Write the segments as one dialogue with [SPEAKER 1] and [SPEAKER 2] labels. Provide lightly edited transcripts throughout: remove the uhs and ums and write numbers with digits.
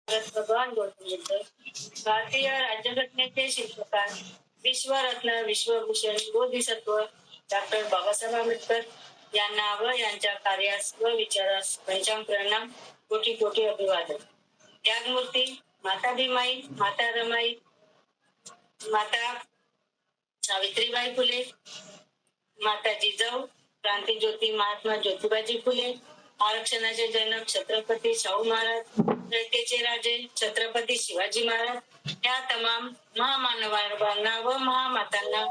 [SPEAKER 1] भगवान गौतम बुद्ध, भारतीय राज्यघटनेचे शिल्पकार, विश्वरत्न विश्वभूषण बोधिसत्व डॉक्टर बाबासाहेब आंबेडकर यांना व यांच्या कार्यास व विचारास पंचांग कोटी कोटी अभिवादन. त्यागमूर्ती माता भीमाई, माता रमाई, माता सावित्रीबाई फुले, माता जिजाऊ, क्रांतीज्योती महात्मा ज्योतिबाजी फुले, आरक्षणाचे जनक छत्रपती शाहू महाराज, रयतेचे राजे छत्रपती शिवाजी महाराज या तमाम महामानवांना व महामातांना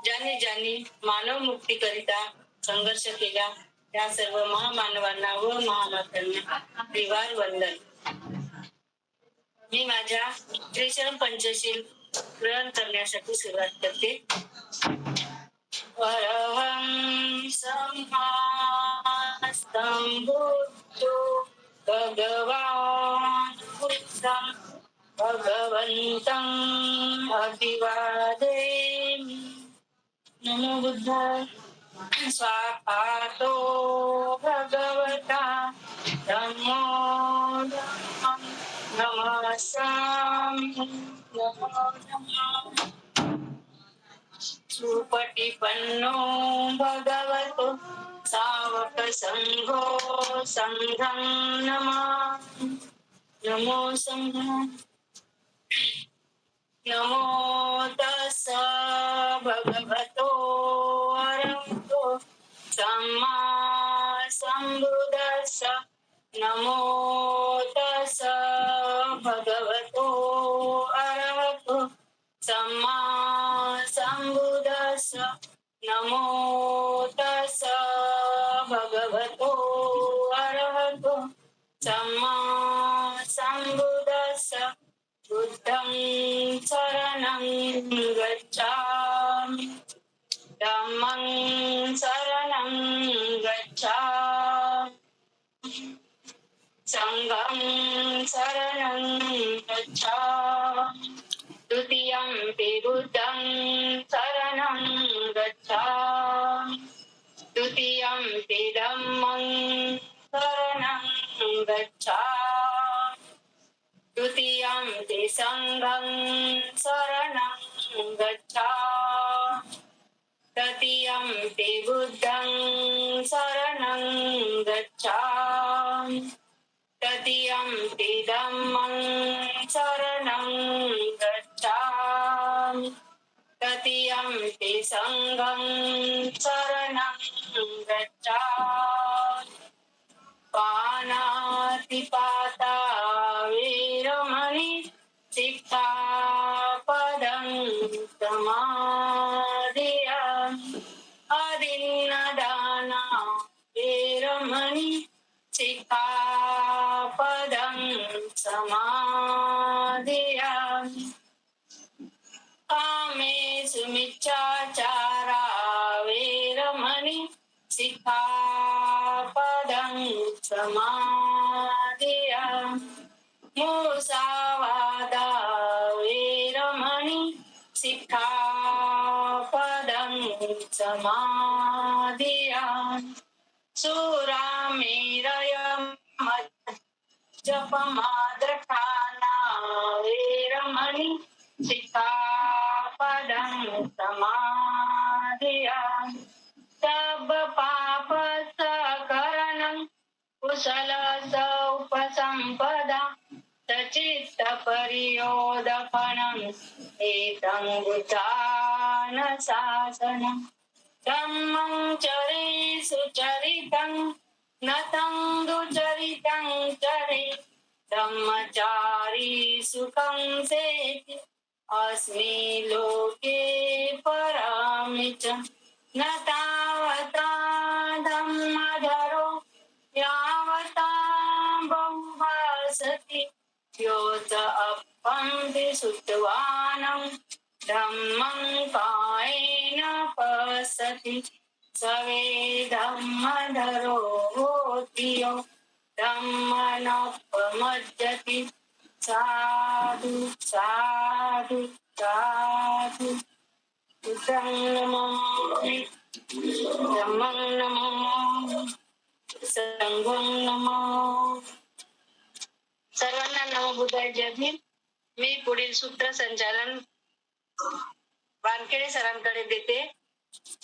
[SPEAKER 1] ज्यांनी ज्यांनी मानव मुक्तीकरिता संघर्ष केला त्या सर्व महामानवांना व महामातांना त्रिवार वंदन. मी माझ्या त्रिशरण पंचशील ग्रहण करण्यासाठी सुरुवात करते. अरहं सम्मा बुद्धो भगवान् बुद्धं भगवन्तं अभिवादेमि. नमो बुद्धाय. स्वाहातो भगवता धम्मो धम्मं नमस्सामि. नमो नमः. सुपटिपन्नो भगवतो सावक संघो संघं नमामि. नमो संघं. नमो तस्स भगवतो अरहतो सम्मा संबुद्धस्स. नमो तस्स भगवतो अरहतो सम्मा संबुद्धस्स. नमो तस्स भगवतो अरहतो सम्मा संबुद्धस्स. बुद्धं शरणं गच्छामि. धम्मं शरणं गच्छामि. संघं शरणं गच्छामि. द्वितीयंपि बुद्धं शरणं गच्छामि. तृतीयंपि धम्मं शरणं गच्छामि. तृतीयंपि संघं शरणं गच्छामि. तृतीयंपि बुद्धं शरणं गच्छामि. तृतीयंपि धम्मं शरणं गच्छामि. तृतीयंपि संघं शरणं गच्छामि. पानातिपाता वीरमणि सिक्खापदं समादियामि. अदिन्नदाना वीरमणि सिक्खापदं समादियामि. कामेषु मिच्छाचारा वीरमणि सिक्खापदं समादियामि. मुसावादा वीरमणि सिक्खापदं समादियामि. सुरामेरय जपमाद्रखाना वीरमणि सिक्खापदं समादियामि. सब पाप सकरणं कुशल उपसंपदा सचित्त परियोदपणं एतं बुद्धान शासनं. धम्मं चरे सुचरितं नतं दुचरितं चरे. धम्मचारी सुखं सेति अस्मि लोके परामि च. न तावता धम्मधरो यावता बहुभासति. योच अपन्ति सुतवानं धम्मं कायेन पश्यति. सवे धम्मधरो होति यो धम्मनोपमज्जति. साधु साधु साधु. बुद्धं नमामि. धम्मं नमामि. संघं नमामि. सर्वांना नमोबुद्धाय जय भीम. मी पुढील सूत्रसंचालन वानखेडे सरांकडे देते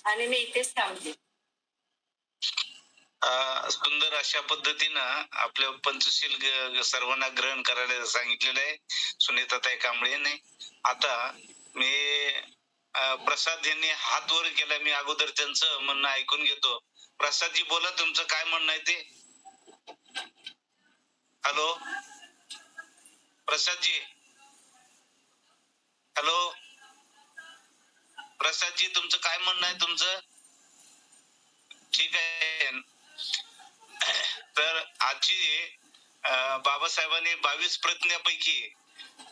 [SPEAKER 1] आणि मी इथेच थांबते.
[SPEAKER 2] सुंदर अशा पद्धतीनं आपल्या पंचशील सर्वांना ग्रहण करायला सांगितलेलं आहे सुनीताताई कांबळेने. आता मी प्रसाद यांनी हात वर केला, मी अगोदर त्यांचं म्हणणं ऐकून घेतो. प्रसादजी बोला, तुमचं काय म्हणणं आहे ते. हॅलो प्रसादजी, हॅलो प्रसादजी, तुमचं काय म्हणणं आहे तुमचं. ठीक आहे. तर आजची बाबासाहेबांनी 22 प्रतिज्ञापैकी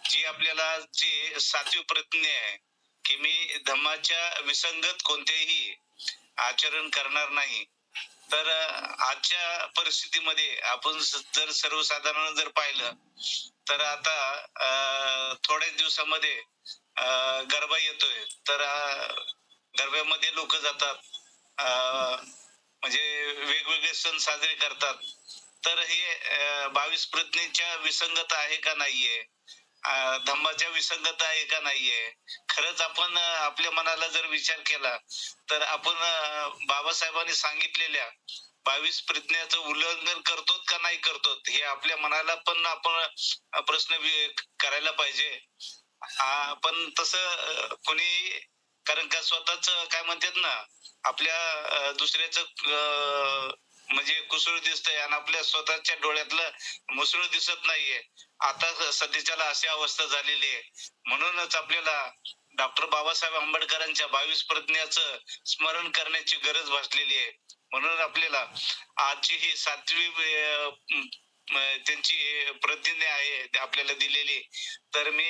[SPEAKER 2] जी आपल्याला जी 7वी प्रतिज्ञा आहे की मी धम्माच्या विसंगत कोणतेही आचरण करणार नाही. तर आजच्या परिस्थितीमध्ये आपण जर सर्वसाधारण जर पाहिलं तर आता थोड्याच दिवसामध्ये गरबा येतोय. तर गरब्यामध्ये लोक जातात, म्हणजे वेगवेगळे सण साजरे करतात. तर हे 22 प्रतिज्ञेच्या विसंगत आहे का नाहीये, धम्माच्या विसंगत आहे का नाहीये. खरंच आपण आपल्या मनाला जर विचार केला तर आपण बाबासाहेबांनी सांगितलेल्या 22 प्रतिज्ञाचं उल्लंघन करतो का नाही करतो, हे आपल्या मनाला पण आपण प्रश्न करायला पाहिजे. पण तसं कोणी, कारण का स्वतःच काय म्हणतात ना, आपल्या दुसऱ्याचं म्हणजे कुसळ दिसतंय आणि आपल्या स्वतःच्या डोळ्यातलं मुसळ दिसत नाहीये. आता सध्याच्याला अशी अवस्था झालेली आहे. म्हणूनच आपल्याला डॉक्टर बाबासाहेब आंबेडकरांच्या 22 प्रतिज्ञाचं स्मरण करण्याची गरज भासलेली आहे. म्हणून आपल्याला आजची ही 7वी त्यांची प्रतिज्ञा आहे आपल्याला दिलेली. तर मी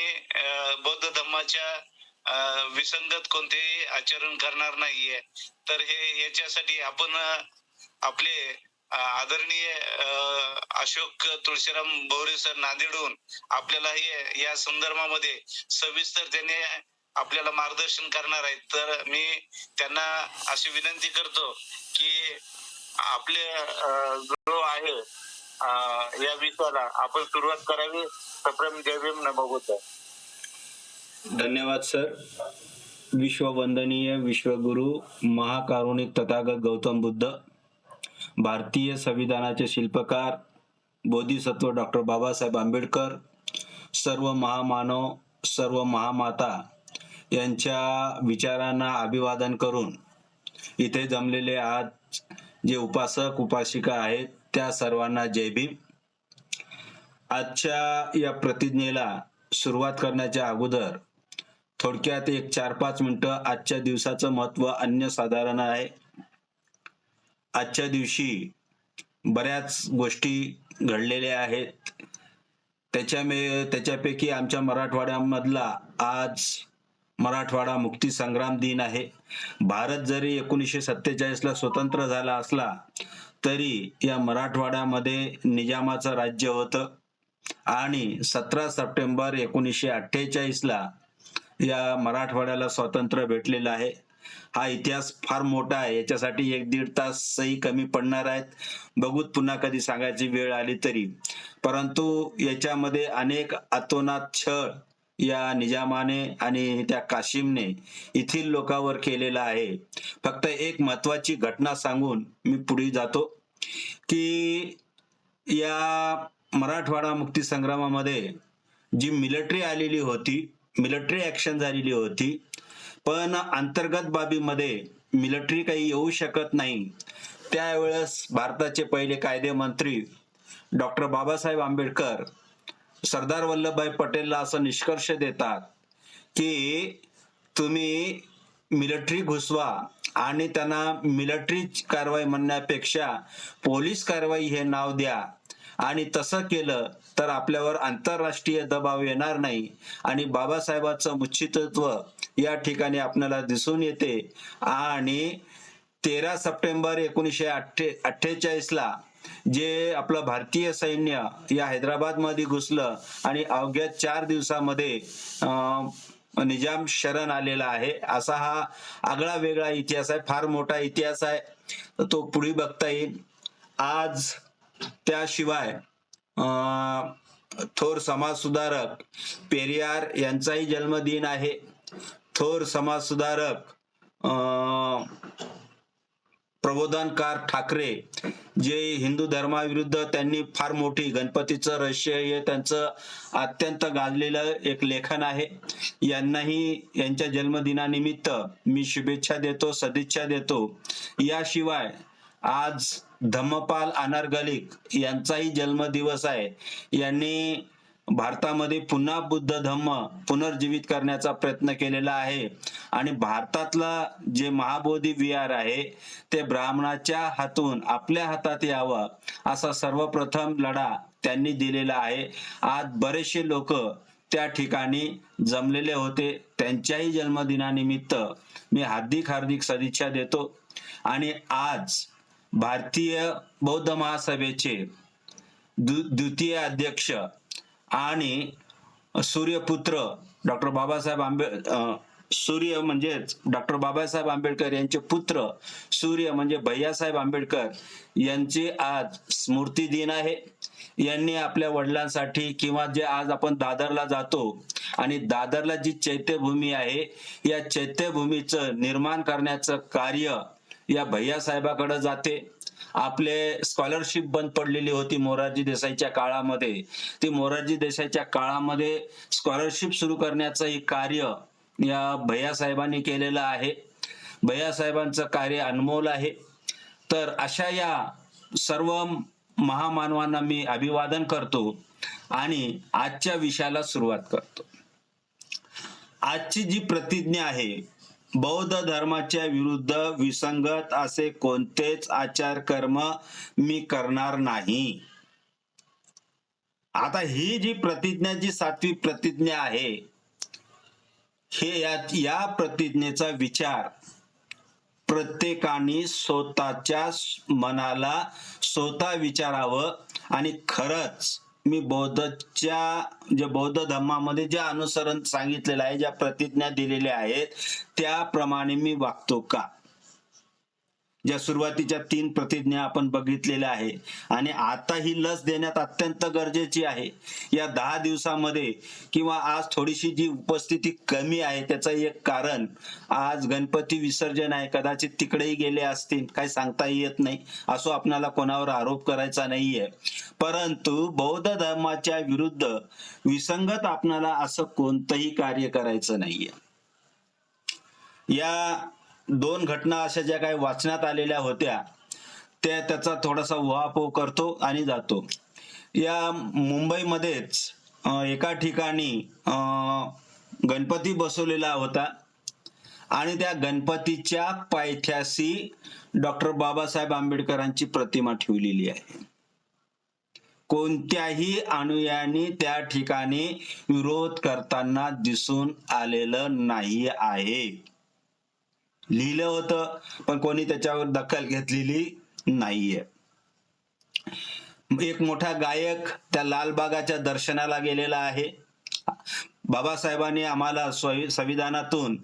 [SPEAKER 2] बौद्ध धम्माच्या विसंगत कोणतेही आचरण करणार नाहीये. तर हे याच्यासाठी आपण आपले आदरणीय अशोक तुळशीराम भोवरे सर नांदेडहून आपल्याला हे या संदर्भामध्ये सविस्तर त्याने आपल्याला मार्गदर्शन करणार आहेत. तर मी त्यांना अशी विनंती करतो की आपले जो आहे या विषयाला आपण सुरुवात करावी. सप्रम जय भीम, नमो बुद्धाय.
[SPEAKER 3] धन्यवाद सर. विश्ववंदनीय विश्वगुरु महाकारुणिक तथागत गौतम बुद्ध, भारतीय संविधानाचे शिल्पकार बोधिसत्व डॉक्टर बाबासाहेब आंबेडकर, सर्व महामानव, सर्व महामाता यांच्या विचारांना अभिवादन करून इथे जमलेले आज जे उपासक उपासिका आहेत त्या सर्वांना जय भीम. आजच्या या प्रतिज्ञेला सुरुवात करण्याच्या अगोदर थोडक्यात एक 4-5 मिनिटं आजच्या दिवसाचं महत्व अन्यसाधारण आहे. आजच्या दिवशी बऱ्याच गोष्टी घडलेल्या आहेत. त्याच्यापैकी आमच्या मराठवाड्यामधला आज मराठवाडा मुक्ती संग्राम दिन आहे. भारत जरी 1947ला स्वतंत्र झाला असला तरी या मराठवाड्यामध्ये निजामाचं राज्य होतं आणि 17 सप्टेंबर 1948ला या मराठवाड्याला स्वातंत्र्य भेटलेलं आहे. हा इतिहास फार मोठा आहे. याच्यासाठी 1-1.5 तास सही कमी पडणार आहेत. बघूत पुन्हा कधी सांगायची वेळ आली तरी. परंतु याच्यामध्ये अनेक अतोनात छळ या निजामाने आणि त्या काशिमने येथील लोकांवर केलेला आहे. फक्त एक महत्वाची घटना सांगून मी पुढे जातो की या मराठवाडा मुक्ती संग्रामामध्ये जी मिलिटरी आलेली होती, मिलिटरी ऍक्शन झालेली होती, पण अंतर्गत बाबीमध्ये मिलिटरी काही येऊ शकत नाही. त्यावेळेस भारताचे पहिले कायदेमंत्री डॉक्टर बाबासाहेब आंबेडकर सरदार वल्लभभाई पटेलला असं निष्कर्ष देतात की तुम्ही मिलिटरी घुसवा आणि त्यांना मिलिटरी कारवाई म्हणण्यापेक्षा पोलीस कारवाई हे नाव द्या. आणि तसं केलं तर आपल्यावर आंतरराष्ट्रीय दबाव येणार नाही आणि बाबासाहेबांचं मुच्छितत्व या ठिकाणी आपल्याला दिसून येते. आणि 13 सप्टेंबर 1948ला जे आपलं भारतीय सैन्य या हैदराबाद मध्ये घुसलं आणि अवघ्या 4 दिवसामध्ये निजाम शरण आलेला आहे. असा हा आगळा वेगळा इतिहास आहे. फार मोठा इतिहास आहे, तो पुढे बघता येईल. आज त्याशिवाय थोर समाजसुधारक पेरियार यांचाही जन्मदिन आहे. थोर समाजसुधारक प्रबोधनकार ठाकरे, जे हिंदू धर्माविरुद्ध त्यांनी फार मोठी गणपतीचं रहस्य हे त्यांचं अत्यंत गाजलेलं एक लेखन आहे. यांनाही यांच्या जन्मदिनानिमित्त मी शुभेच्छा देतो, सदिच्छा देतो. याशिवाय आज धम्मपाल अनारगलिक यांचाही जन्मदिवस आहे. यांनी भारतामध्ये पुन्हा बुद्ध धम्म पुनर्जीवित करण्याचा प्रयत्न केलेला आहे आणि भारतातला जे महाबोधी विहार आहे ते ब्राह्मणाच्या हातून आपल्या हातात यावं असा सर्वप्रथम लढा त्यांनी दिलेला आहे. आज बरेचसे लोक त्या ठिकाणी जमलेले होते. त्यांच्याही जन्मदिनानिमित्त मी हार्दिक सदिच्छा देतो. आणि आज भारतीय बौद्ध महासभेचे द्वितीय अध्यक्ष आणि सूर्यपुत्र डॉक्टर बाबासाहेब सूर्य म्हणजेच डॉक्टर बाबासाहेब आंबेडकर यांचे पुत्र सूर्य म्हणजे भैयासाहेब आंबेडकर यांचे आज स्मृती दिन आहे. यांनी आपल्या वडिलांसाठी किंवा जे आज आपण दादरला जातो आणि दादरला जी चैत्यभूमी आहे या चैत्यभूमीचं निर्माण करण्याचं कार्य या भैयासाहेबाकडे जाते. आपले स्कॉलरशिप बंद पडलेली होती मोरारजी देसाईच्या काळामध्ये. ती मोरारजी देसाईच्या काळामध्ये स्कॉलरशिप सुरू करण्याचं हे कार्य या भैयासाहेबांनी केलेलं आहे. भैयासाहेबांचं कार्य अनमोल आहे. तर अशा या सर्व महामानवांना मी अभिवादन करतो आणि आजच्या विषयाला सुरुवात करतो. आजची जी प्रतिज्ञा आहे, बौद्ध धर्माच्या विरुद्ध विसंगत असे कोणतेच आचार कर्म मी करणार नाही. आता ही जी प्रतिज्ञा, जी 7वी प्रतिज्ञा आहे, हे या प्रतिज्ञेचा विचार प्रत्येकाने स्वतःच्या मनाला स्वतः विचारावं आणि खरंच मी बौद्ध धर्मामध्ये जे अनुसरण सांगितलेलं आहे, ज्या प्रतिज्ञा दिलेल्या आहेत त्याप्रमाणे मी वागतो का. ज्या सुरुवातीच्या 3 प्रतिज्ञा आपण बघितलेल्या आहे आणि आता ही लस देण्यात अत्यंत गरजेची आहे. या 10 दिवसामध्ये किंवा आज थोडीशी जी उपस्थिती कमी आहे त्याचं एक कारण आज गणपती विसर्जन आहे. कदाचित तिकडेही गेले असतील, काही सांगता येत नाही. असो, आपल्याला कोणावर आरोप करायचा नाहीये. परंतु बौद्ध धर्माच्या विरुद्ध विसंगत आपल्याला असं कोणतंही कार्य करायचं नाहीये. या 2 घटना अशा ज्या काही वाचण्यात आलेल्या होत्या त्याचा थोडासा उहापोह करतो आणि जातो. या मुंबईमध्येच एका ठिकाणी गणपती बसवलेला होता आणि त्या गणपतीच्या पायथ्याशी डॉक्टर बाबासाहेब आंबेडकरांची प्रतिमा ठेवलेली आहे. कोणत्याही अनुयायांनी त्या ठिकाणी विरोध करताना दिसून आलेलं नाही आहे. लिहिलं होतं पण कोणी त्याच्यावर दखल घेतलेली नाहीये. एक मोठा गायक त्या लालबागाच्या दर्शनाला गेलेला आहे. बाबासाहेबांनी आम्हाला संविधानातून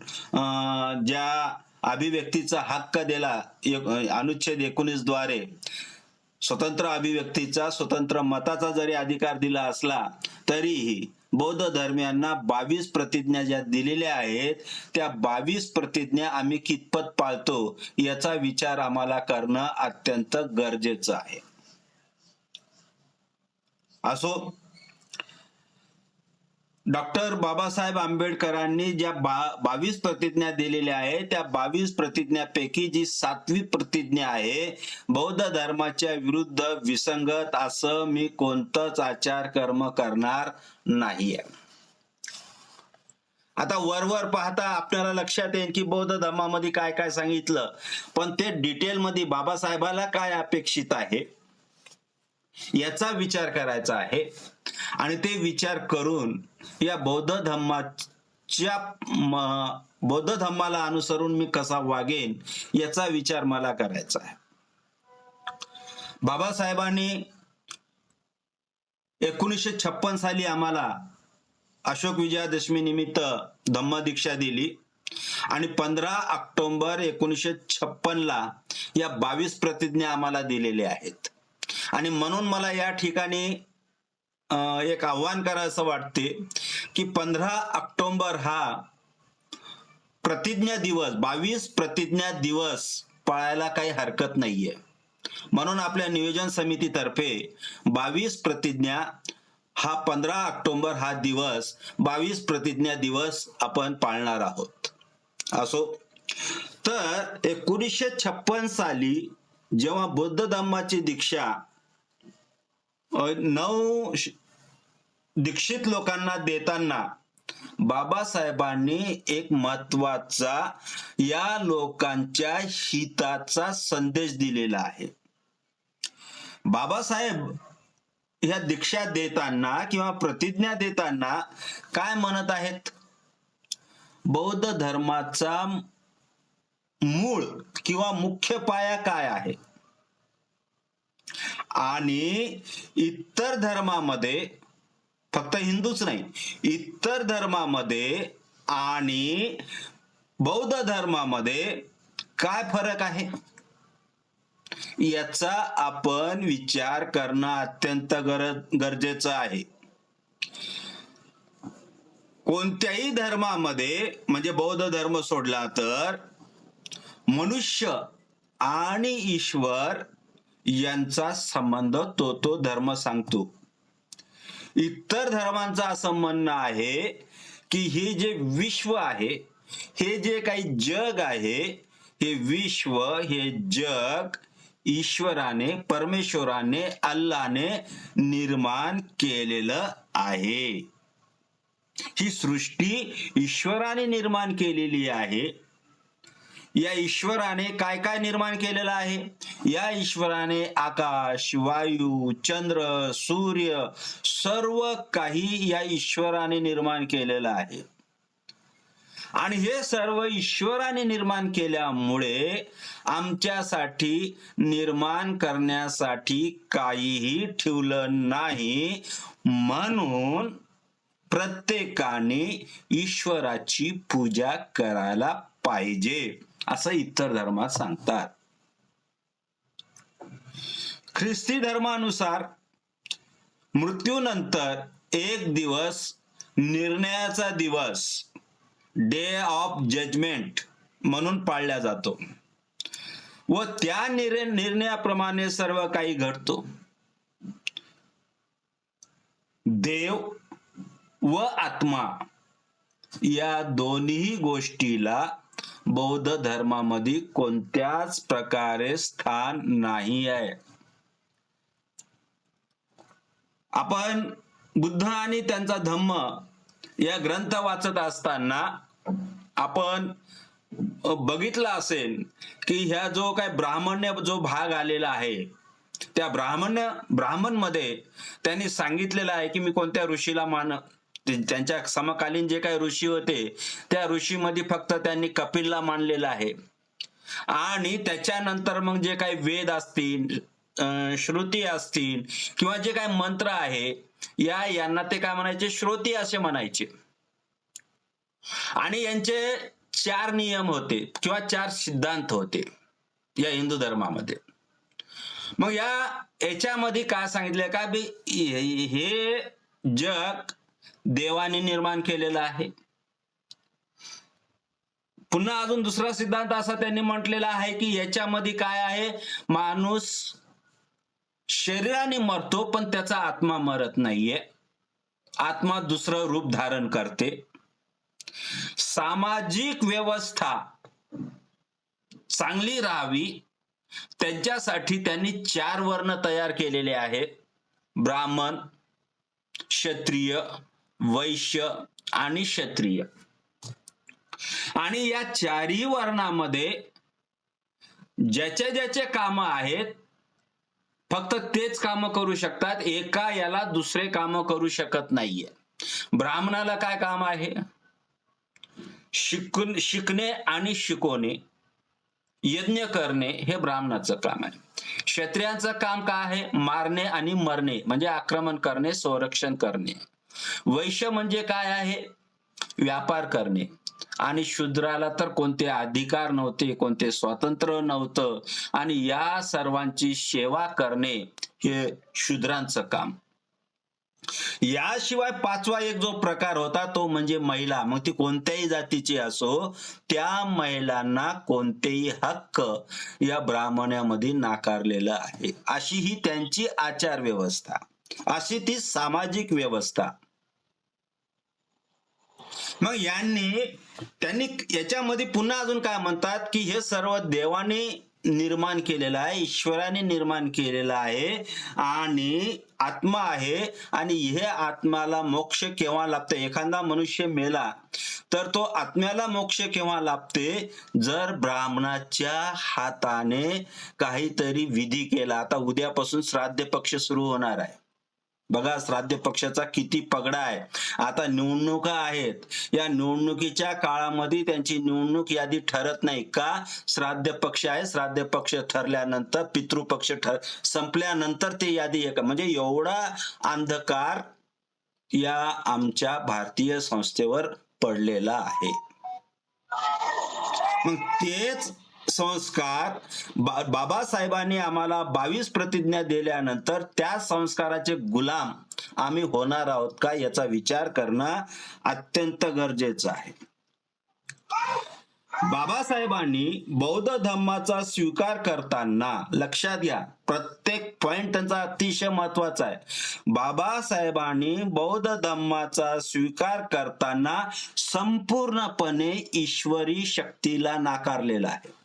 [SPEAKER 3] ज्या अभिव्यक्तीचा हक्क दिला अनुच्छेद 19 द्वारे, स्वतंत्र अभिव्यक्तीचा, स्वतंत्र मताचा जरी अधिकार दिला असला तरीही बौद्ध धर्मियांना 22 प्रतिज्ञा ज्या दिलेल्या आहेत त्या 22 प्रतिज्ञा आम्ही कितपत पाळतो याचा विचार आम्हाला करणं अत्यंत गरजेचं आहे. असो, डॉक्टर बाबासाहेब आंबेडकरांनी ज्या 22 प्रतिज्ञा दिलेल्या आहेत त्या 22 प्रतिज्ञापैकी जी 7वी प्रतिज्ञा आहे, बौद्ध धर्माच्या विरुद्ध विसंगत असं मी कोणतंच आचार कर्म करणार नाहीये. आता वरवर पाहता आपल्याला लक्षात येईल की बौद्ध धर्मामध्ये काय काय सांगितलं, पण ते डिटेल मध्ये बाबासाहेबाला काय अपेक्षित आहे याचा विचार करायचा आहे आणि ते विचार करून या बौद्ध धम्माला अनुसरून मी कसा वागेन याचा विचार मला करायचा आहे. बाबासाहेबांनी 1956 साली आम्हाला अशोक विजयादशमी निमित्त धम्मदीक्षा दिली आणि 15 ऑक्टोबर 1956 ला या 22 प्रतिज्ञा आम्हाला दिलेल्या आहेत. आणि म्हणून मला या ठिकाणी एक आव्हान करावंसं वाटते की 15 ऑक्टोबर हा प्रतिज्ञा दिवस, 22 प्रतिज्ञा दिवस पाळायला काही हरकत नाहीये. म्हणून आपल्या नियोजन समितीतर्फे 22 प्रतिज्ञा हा 15 ऑक्टोबर हा दिवस 22 प्रतिज्ञा दिवस आपण पाळणार आहोत. असो, तर 1956 साली जेव्हा बौद्ध धर्माची दीक्षा 9 दीक्षित लोकांना देताना बाबासाहेबांनी एक महत्वाचा या लोकांच्या हिताचा संदेश दिलेला आहे. बाबासाहेब ह्या दीक्षा देताना किंवा प्रतिज्ञा देताना काय म्हणत आहेत? बौद्ध धर्माचा मूळ किंवा मुख्य पाया काय आहे आणि इतर धर्मामध्ये, फक्त हिंदूच नाही, इतर धर्मामध्ये आणि बौद्ध धर्मामध्ये काय फरक आहे याचा आपण विचार करणं अत्यंत गरजेचं आहे. कोणत्याही धर्मामध्ये, म्हणजे बौद्ध धर्म सोडला तर, मनुष्य आणि ईश्वर यांचा संबंध तो धर्म सांगतो. इतर धर्मांचं असं म्हणणं आहे की हे जे विश्व आहे, हे जे काही जग आहे, हे विश्व, हे जग ईश्वराने, परमेश्वराने, अल्लाने निर्माण केलेलं आहे. ही सृष्टी ईश्वराने निर्माण केलेली आहे. या ईश्वराने काय काय निर्माण केलेलं आहे? या ईश्वराने आकाश, वायू, चंद्र, सूर्य सर्व काही या ईश्वराने निर्माण केलेलं आहे. आणि हे सर्व ईश्वराने निर्माण केल्यामुळे आमच्यासाठी निर्माण करण्यासाठी काहीही ठेवलं नाही. म्हणून प्रत्येकाने ईश्वराची पूजा करायला पाहिजे असं इतर धर्मात सांगतात. ख्रिस्ती धर्मानुसार मृत्यूनंतर एक दिवस, निर्णयाचा दिवस, डे ऑफ जजमेंट म्हणून पाळला जातो व त्या निर्णयाप्रमाणे सर्व काही घडतो. देव व आत्मा या दोन्ही गोष्टीला बौद्ध धर्मामध्ये कोणत्याच प्रकारे स्थान नाही आहे. आपण बुद्ध आणि त्यांचा धम्म या ग्रंथ वाचत असताना आपण बघितलं असेल की ह्या जो काय ब्राह्मण्य जो भाग आलेला आहे, त्या ब्राह्मण मध्ये त्यांनी सांगितलेलं आहे की मी कोणत्या ऋषीला त्यांच्या समकालीन जे काही ऋषी होते त्या ऋषीमध्ये फक्त त्यांनी कपिलला मानलेलं आहे. आणि त्याच्यानंतर मग जे काही वेद असतील, श्रुती असतील किंवा जे काही मंत्र आहे, यांना ते काय म्हणायचे? श्रोती असे म्हणायचे. आणि यांचे 4 नियम होते किंवा 4 सिद्धांत होते या हिंदू धर्मामध्ये. मग याच्यामध्ये काय सांगितलंय का? हे जग देवाने निर्माण केलेलं आहे. पुन्हा अजून दुसरा सिद्धांत असा त्यांनी म्हटलेला आहे की याच्यामध्ये काय आहे? माणूस शरीराने मरतो पण त्याचा आत्मा मरत नाहीये. आत्मा दुसरं रूप धारण करते. सामाजिक व्यवस्था चांगली राहावी त्यांच्यासाठी त्यांनी 4 वर्ण तयार केलेले आहेत: ब्राह्मण, क्षत्रिय, वैश्य आणि क्षत्रिय. आणि या 4ही वर्णामध्ये ज्याचे काम आहेत फक्त तेच काम करू शकतात. एका याला दुसरे काम करू शकत नाहीये. ब्राह्मणाला काय काम आहे? शिकणे आणि शिकवणे, यज्ञ करणे हे ब्राह्मणाचं काम आहे. क्षत्रियांचं काम काय आहे? मारणे आणि मरणे म्हणजे आक्रमण करणे, संरक्षण करणे. वैश्य म्हणजे काय आहे? व्यापार करणे. आणि शूद्राला तर कोणते अधिकार नव्हते, कोणते स्वातंत्र्य नव्हतं आणि या सर्वांची सेवा करणे हे शूद्रांचं काम. याशिवाय पाचवा एक जो प्रकार होता तो म्हणजे महिला, मग ती कोणत्याही जातीची असो, त्या महिलांना कोणतेही हक्क या ब्राह्मणामध्ये नाकारलेलं आहे. अशी ही त्यांची आचार व्यवस्था, अशी ती सामाजिक व्यवस्था. मग त्यांनी याच्यामध्ये पुन्हा अजून काय म्हणतात की हे सर्व देवाने निर्माण केलेलं आहे, ईश्वराने निर्माण केलेलं आहे आणि आत्मा आहे आणि हे आत्म्याला मोक्ष केव्हा लाभते, एखादा मनुष्य मेला तर तो आत्म्याला मोक्ष केव्हा लाभते, जर ब्राह्मणाच्या हाताने काहीतरी विधी केला. आता उद्यापासून श्राद्ध पक्ष सुरू होणार आहे बघा, श्राद्ध पक्षाचा किती पगडा आहे. आता निवडणुका आहेत, या निवडणुकीच्या काळामध्ये त्यांची निवडणूक यादी ठरत नाही का, श्राद्ध पक्ष आहे, श्राद्ध पक्ष ठरल्यानंतर पितृपक्ष संपल्यानंतर ते यादी आहे का. म्हणजे एवढा अंधकार या आमच्या भारतीय संस्थेवर पडलेला आहे. मग तेच संस्कार बाबासाहेबांनी आम्हाला 22 प्रतिज्ञा दिल्यानंतर त्या संस्काराचे गुलाम आम्ही होणार आहोत का, याचा विचार करणं अत्यंत गरजेचं आहे. बाबासाहेबांनी बौद्ध धर्माचा स्वीकार करताना, लक्षात घ्या प्रत्येक पॉइंट त्यांचा अतिशय महत्वाचा आहे, बाबासाहेबांनी बौद्ध धर्माचा स्वीकार करताना संपूर्णपणे ईश्वरी शक्तीला नाकारलेला आहे.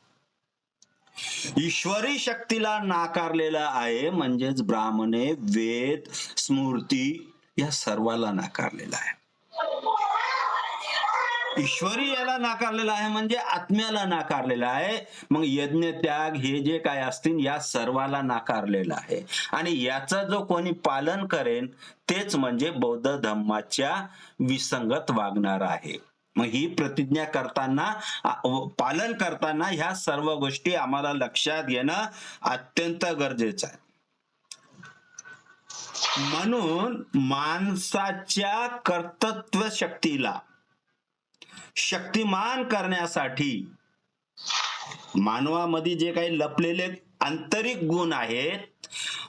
[SPEAKER 3] ईश्वरी शक्तीला नाकारलेला आहे म्हणजेच ब्राह्मणे, वेद, स्मृती या सर्वाला नाकारलेला आहे. ईश्वरी याला नाकारलेला आहे म्हणजे आत्म्याला नाकारलेला आहे. मग यज्ञ, त्याग हे जे काय असतील या सर्वाला नाकारलेला आहे आणि याचा जो कोणी पालन करेन तेच म्हणजे बौद्ध धर्माच्या विसंगत वागणार आहे. मग ही प्रतिज्ञा करताना, पालन करताना ह्या सर्व गोष्टी आम्हाला लक्षात घेणं अत्यंत गरजेचं आहे. म्हणून माणसाच्या कर्तृत्व शक्तीला शक्तिमान करण्यासाठी मानवामध्ये जे काही लपलेले आंतरिक गुण आहेत,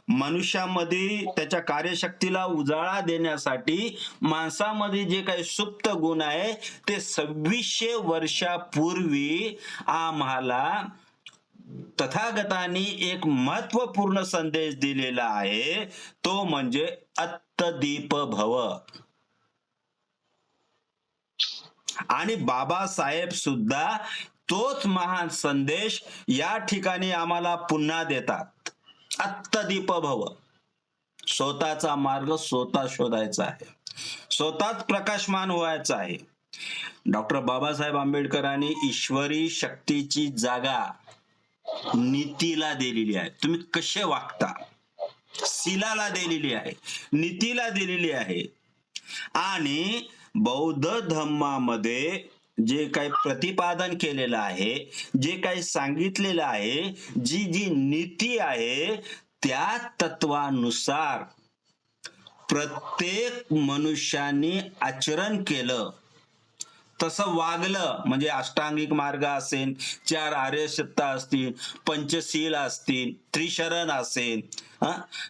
[SPEAKER 3] मनुष्यामध्ये त्याच्या कार्यशक्तीला उजाळा देण्यासाठी माणसामध्ये जे काही सुप्त गुण आहे ते 2600 वर्षापूर्वी आम्हाला तथागतांनी एक महत्वपूर्ण संदेश दिलेला आहे, तो म्हणजे अत्तदीप भव. आणि बाबासाहेब सुद्धा तोच महान संदेश या ठिकाणी आम्हाला पुन्हा देतात. अत्तदीप भव, स्वतःचा मार्ग स्वतः शोधायचा आहे, स्वतःच प्रकाशमान व्हायचा आहे. डॉक्टर बाबासाहेब आंबेडकरांनी ईश्वरी शक्तीची जागा नीतीला दिलेली आहे. तुम्ही कसे वागता, शिलाला दिलेली आहे, नीतीला दिलेली आहे. आणि बौद्ध धर्मामध्ये जे काही प्रतिपादन केलेलं आहे, जे काही सांगितलेलं आहे, जी नीती आहे, त्या तत्वानुसार प्रत्येक मनुष्याने आचरण केलं, तसं वागलं म्हणजे अष्टांगिक मार्ग असेल, 4 आर्य सत्ता असतील, पंचशील असतील, त्रिशरण असेल,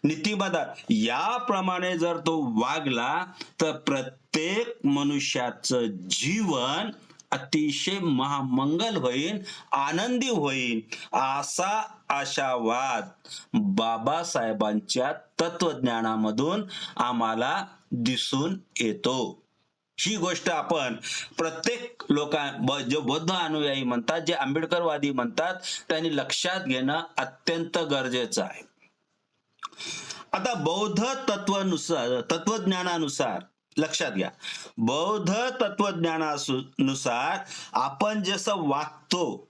[SPEAKER 3] नीतिमत्ता, याप्रमाणे जर तो वागला तर प्रत्येक मनुष्याचं जीवन अतिशय महामंगल होईल, आनंदी होईल, असा आशावाद बाबासाहेबांच्या तत्वज्ञानामधून आम्हाला दिसून येतो. ही गोष्ट आपण प्रत्येक जो बौद्ध अनुयायी म्हणतात, जे आंबेडकरवादी म्हणतात, त्यांनी लक्षात घेणं अत्यंत गरजेचं आहे. आता बौद्ध तत्वज्ञानानुसार लक्षात घ्या, बौद्ध तत्वज्ञानानुसार आपण जसं वागतो,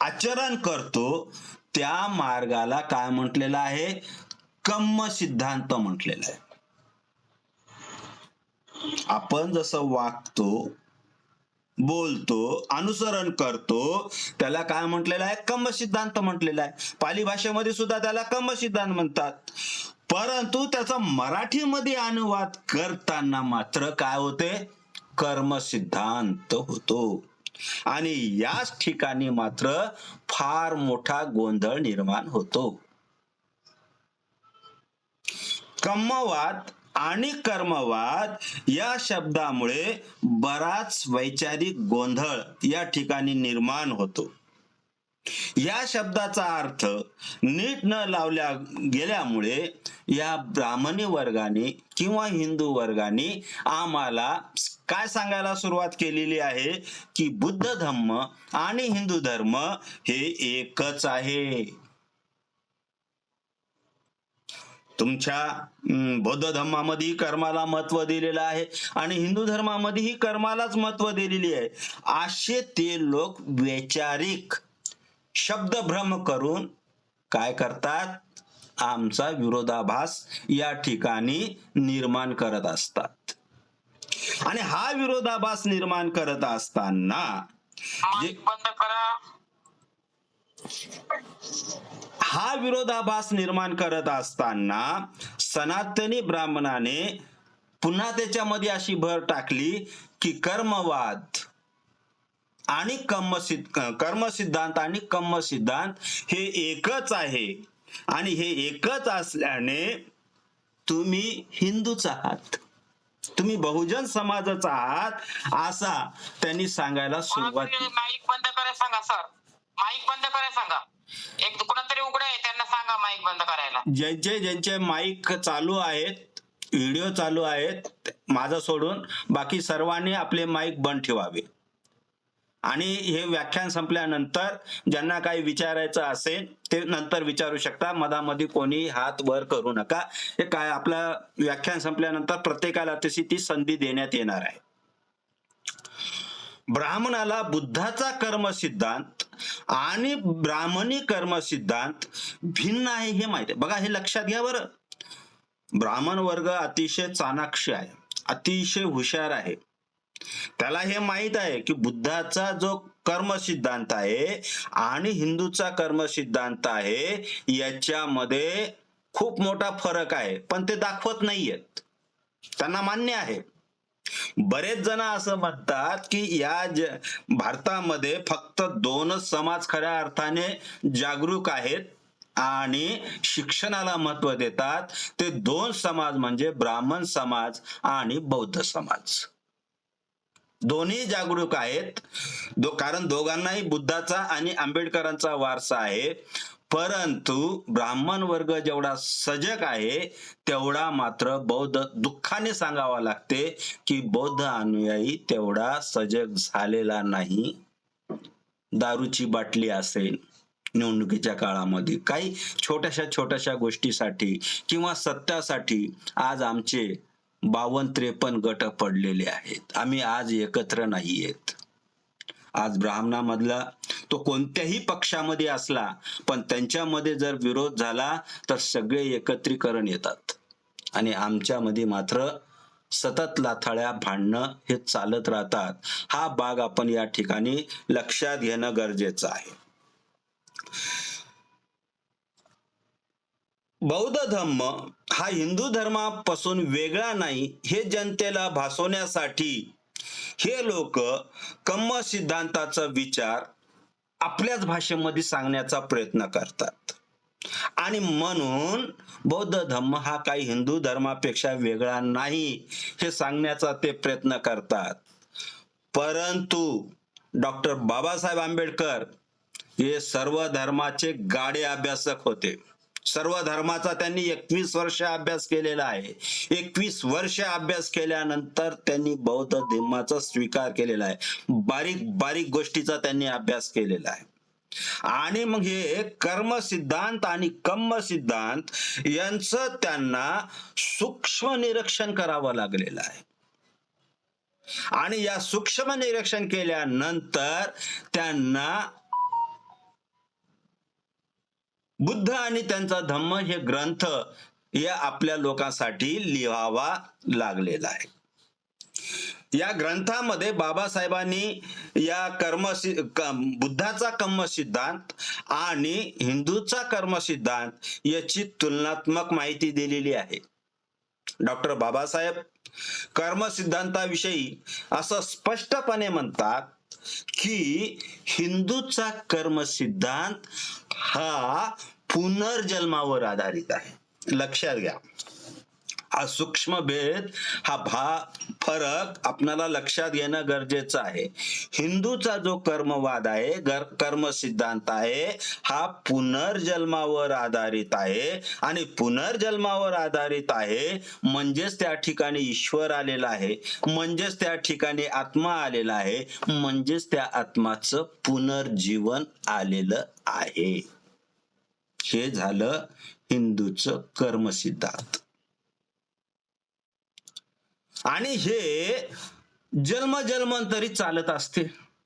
[SPEAKER 3] आचरण करतो, त्या मार्गाला काय म्हटलेलं आहे, कम्म सिद्धांत म्हटलेला आहे. आपण जसं वागतो, बोलतो, अनुसरण करतो, त्याला काय म्हटलेलं आहे, कम्म सिद्धांत म्हटलेला आहे. पाली भाषेमध्ये सुद्धा त्याला कम्म सिद्धांत म्हणतात. परंतु त्याचा मराठीमध्ये अनुवाद करताना मात्र काय होते, कर्म सिद्धांत होतो. आणि याच ठिकाणी मात्र फार मोठा गोंधळ निर्माण होतो. कम्मवाद आणि कर्मवाद या शब्दामुळे बराच वैचारिक गोंधळ या ठिकाणी निर्माण होतो. या शब्दाचा अर्थ नीट न लावल्या गेल्यामुळे या ब्राह्मणी वर्गाने किंवा हिंदू वर्गाने आम्हाला काय सांगायला सुरुवात केलेली आहे की बुद्ध धम्म आणि हिंदू धर्म हे एकच आहे. तुमच्या बौद्ध धर्मामध्ये कर्माला महत्व दिलेलं आहे आणि हिंदू धर्मामध्येही कर्मालाच महत्व दिलेली आहे. असे ते लोक वैचारिक शब्दभ्रम करून काय करतात, आमचा विरोधाभास या ठिकाणी निर्माण करत असतात. आणि हा विरोधाभास निर्माण करत असताना
[SPEAKER 4] बंद करा.
[SPEAKER 3] हा विरोधाभास निर्माण करत असताना सनातनी ब्राह्मणाने पुन्हा त्याच्यामध्ये अशी भर टाकली की कर्मवाद आणि कर्मसिद्धांत आणि कम्मसिद्धांत हे एकच आहे आणि हे एकच असल्याने तुम्ही हिंदूच आहात, तुम्ही बहुजन समाजाचा आहात असा त्यांनी सांगायला सुरुवात केली.
[SPEAKER 4] माईक बंद करायला सांगा सर, माईक बंद करायला सांगा. एक कुणातरी उघड आहे त्यांना सांगा माईक बंद करायला.
[SPEAKER 3] ज्यांचे माईक चालू आहेत, व्हिडिओ चालू आहेत, माझं सोडून बाकी सर्वांनी आपले माईक बंद ठेवावे. आणि हे व्याख्यान संपल्यानंतर ज्यांना काही विचारायचं असेल ते नंतर विचारू शकता. मधामध्ये कोणी हात वर करू नका. हे काय आपलं व्याख्यान संपल्यानंतर प्रत्येकाला तशी ती संधी देण्यात येणार आहे. ब्राह्मणाला बुद्धाचा कर्मसिद्धांत आणि ब्राह्मणी कर्मसिद्धांत भिन्न आहे हे माहिती आहे. बघा, हे लक्षात घ्या बरं. ब्राह्मण वर्ग अतिशय चाणाक्ष आहे, अतिशय हुशार आहे. त्याला हे माहित आहे की बुद्धाचा जो कर्म सिद्धांत आहे आणि हिंदूचा कर्म सिद्धांत आहे याच्यामध्ये खूप मोठा फरक आहे, पण ते दाखवत नाहीयेत. त्यांना मान्य आहे. बरेच जण असं म्हणतात की या भारतामध्ये फक्त दोनच समाज खऱ्या अर्थाने जागरूक आहेत आणि शिक्षणाला महत्व देतात. ते दोन समाज म्हणजे ब्राह्मण समाज आणि बौद्ध समाज. दोन्ही जागरूक आहेत, कारण दोघांनाही बुद्धाचा आणि आंबेडकरांचा वारसा आहे. परंतु ब्राह्मण वर्ग जेवढा सजग आहे तेवढा मात्र बौद्ध, दुःखाने सांगावा लागते की बौद्ध अनुयायी तेवढा सजग झालेला नाही. दारूची बाटली असेल, निवडणुकीच्या काळामध्ये काही छोट्याशा गोष्टीसाठी किंवा सत्तासाठी आज आमचे 52-53 गट पडलेले आहेत. आम्ही आज एकत्र नाहीयेत. आज ब्राह्मणामधला तो कोणत्याही पक्षामध्ये असला पण त्यांच्यामध्ये जर विरोध झाला तर सगळे एकत्रीकरण येतात आणि आमच्यामध्ये मात्र सतत लाथाळ्या भांडणं हे चालत राहतात. हा भाग आपण या ठिकाणी लक्षात घेणं गरजेचं आहे. बौद्ध धर्म हा हिंदू धर्मापासून वेगळा नाही हे जनतेला भासवण्यासाठी हे लोक कम्म सिद्धांताचा विचार आपल्याच भाषेमध्ये सांगण्याचा प्रयत्न करतात आणि म्हणून बौद्ध धर्म हा काही हिंदू धर्मापेक्षा वेगळा नाही हे सांगण्याचा ते प्रयत्न करतात. परंतु डॉक्टर बाबासाहेब आंबेडकर हे सर्व धर्माचे गाढे अभ्यासक होते. सर्व धर्माचा त्यांनी 21 वर्ष अभ्यास केलेला आहे. 21 वर्ष अभ्यास केल्यानंतर त्यांनी बौद्ध धर्माचा स्वीकार केलेला आहे. बारीक गोष्टीचा त्यांनी अभ्यास केलेला आहे. आणि मग हे कर्म सिद्धांत आणि कम्म सिद्धांत यांचं त्यांना सूक्ष्म निरीक्षण करावं लागलेलं आहे. आणि या सूक्ष्म निरीक्षण केल्यानंतर त्यांना बुद्ध आणि त्यांचा धम्म हे ग्रंथ या आपल्या लोकांसाठी लिहावा लागलेला आहे. या ग्रंथामध्ये बाबासाहेबांनी या बुद्धाचा कर्म सिद्धांत आणि हिंदूचा कर्म सिद्धांत याची तुलनात्मक माहिती दिलेली आहे. डॉक्टर बाबासाहेब कर्म सिद्धांताविषयी असं स्पष्टपणे म्हणतात की हिंदूचा कर्म सिद्धांत हा पुनर्जन्मावर आधारित आहे. लक्षात घ्या, हा सूक्ष्म भेद, हा फरक आपल्याला लक्षात घेणं गरजेचं आहे. हिंदूचा जो कर्मवाद आहे, कर्म सिद्धांत आहे, हा पुनर्जन्मावर आधारित आहे. आणि पुनर्जन्मावर आधारित आहे म्हणजेच त्या ठिकाणी ईश्वर आलेला आहे, म्हणजेच त्या ठिकाणी आत्मा आलेला आहे, म्हणजेच त्या आत्माचं पुनर्जीवन आलेलं आहे. हे झालं हिंदूचं कर्म सिद्धांत. आणि हे जन्मजन्मांतरी चालत असते,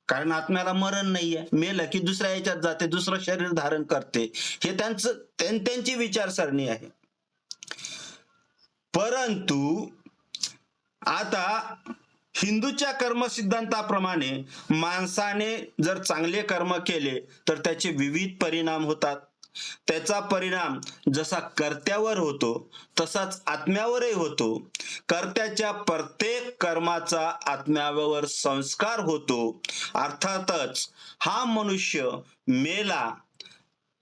[SPEAKER 3] कारण आत्म्याला मरण नाहीये. मेलं की दुसऱ्या याच्यात जाते, दुसरं शरीर धारण करते. हे त्यांची विचारसरणी आहे. परंतु आता हिंदूच्या कर्म सिद्धांताप्रमाणे माणसाने जर चांगले कर्म केले तर त्याचे विविध परिणाम होतात. त्याचा परिणाम जसा कर्त्यावर होतो तसाच आत्म्यावरही होतो. कर्त्याच्या प्रत्येक कर्माचा आत्म्यावर संस्कार होतो. अर्थातच हा मनुष्य मेला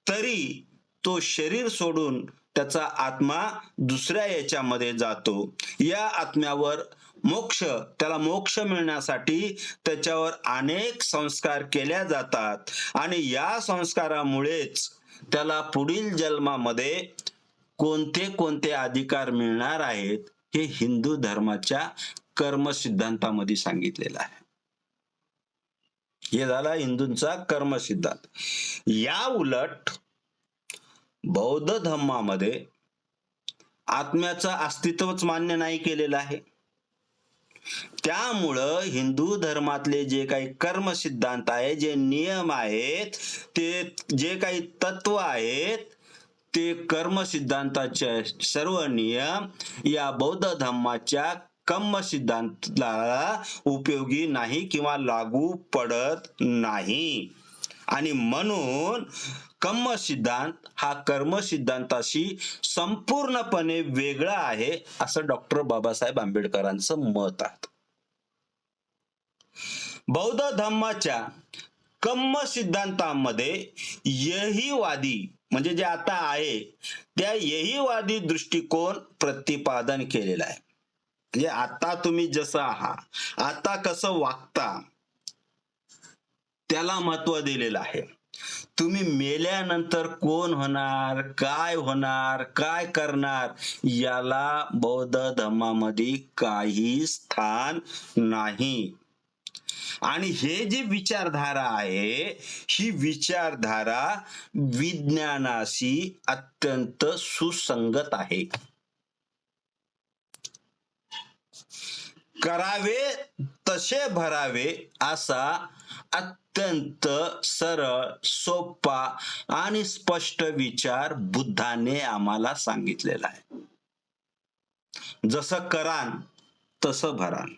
[SPEAKER 3] तरी तो शरीर सोडून त्याचा आत्मा दुसऱ्या याच्यामध्ये जातो. या आत्म्यावर त्याला मोक्ष मिळण्यासाठी त्याच्यावर अनेक संस्कार केल्या जातात. आणि या संस्कारामुळेच त्याला पुढील जन्मामध्ये कोणते कोणते अधिकार मिळणार आहेत हे हिंदू धर्माच्या कर्म सिद्धांतामध्ये सांगितलेलं आहे. हे झाला हिंदूंचा कर्म सिद्धांत. या उलट बौद्ध धर्मामध्ये आत्म्याचं अस्तित्वच मान्य नाही केलेलं आहे. त्यामुळं हिंदू धर्मातले जे काही कर्म सिद्धांत आहे, जे नियम आहेत, ते जे काही तत्व आहेत, ते कर्म सिद्धांताचे सर्व नियम या बौद्ध धर्माच्या कर्म सिद्धांताला उपयोगी नाही किंवा लागू पडत नाही. आणि म्हणून कर्म सिद्धांत हा कर्म सिद्धांताशी संपूर्णपणे वेगळा आहे असं डॉक्टर बाबासाहेब आंबेडकरांचं मत आहे. बौद्ध धर्माच्या कर्म सिद्धांतामध्ये यहीवादी म्हणजे जे आता आहे त्या यहीवादी दृष्टिकोन प्रतिपादन केलेला आहे. म्हणजे आता तुम्ही जसं आहात, आता कसं वागता त्याला महत्व दिलेलं आहे. तुम्ही मेल्यानंतर कोण होणार, काय करणार याला बौद्ध धर्मामध्ये काही स्थान नाही. आणि हे जी विचारधारा आहे, ही विचारधारा विज्ञानाशी अत्यंत सुसंगत आहे. करावे तसे भरावे असा अत्यंत सरळ, सोपा आणि स्पष्ट विचार बुद्धाने आम्हाला सांगितलेला आहे. जसं करान तसं भरान.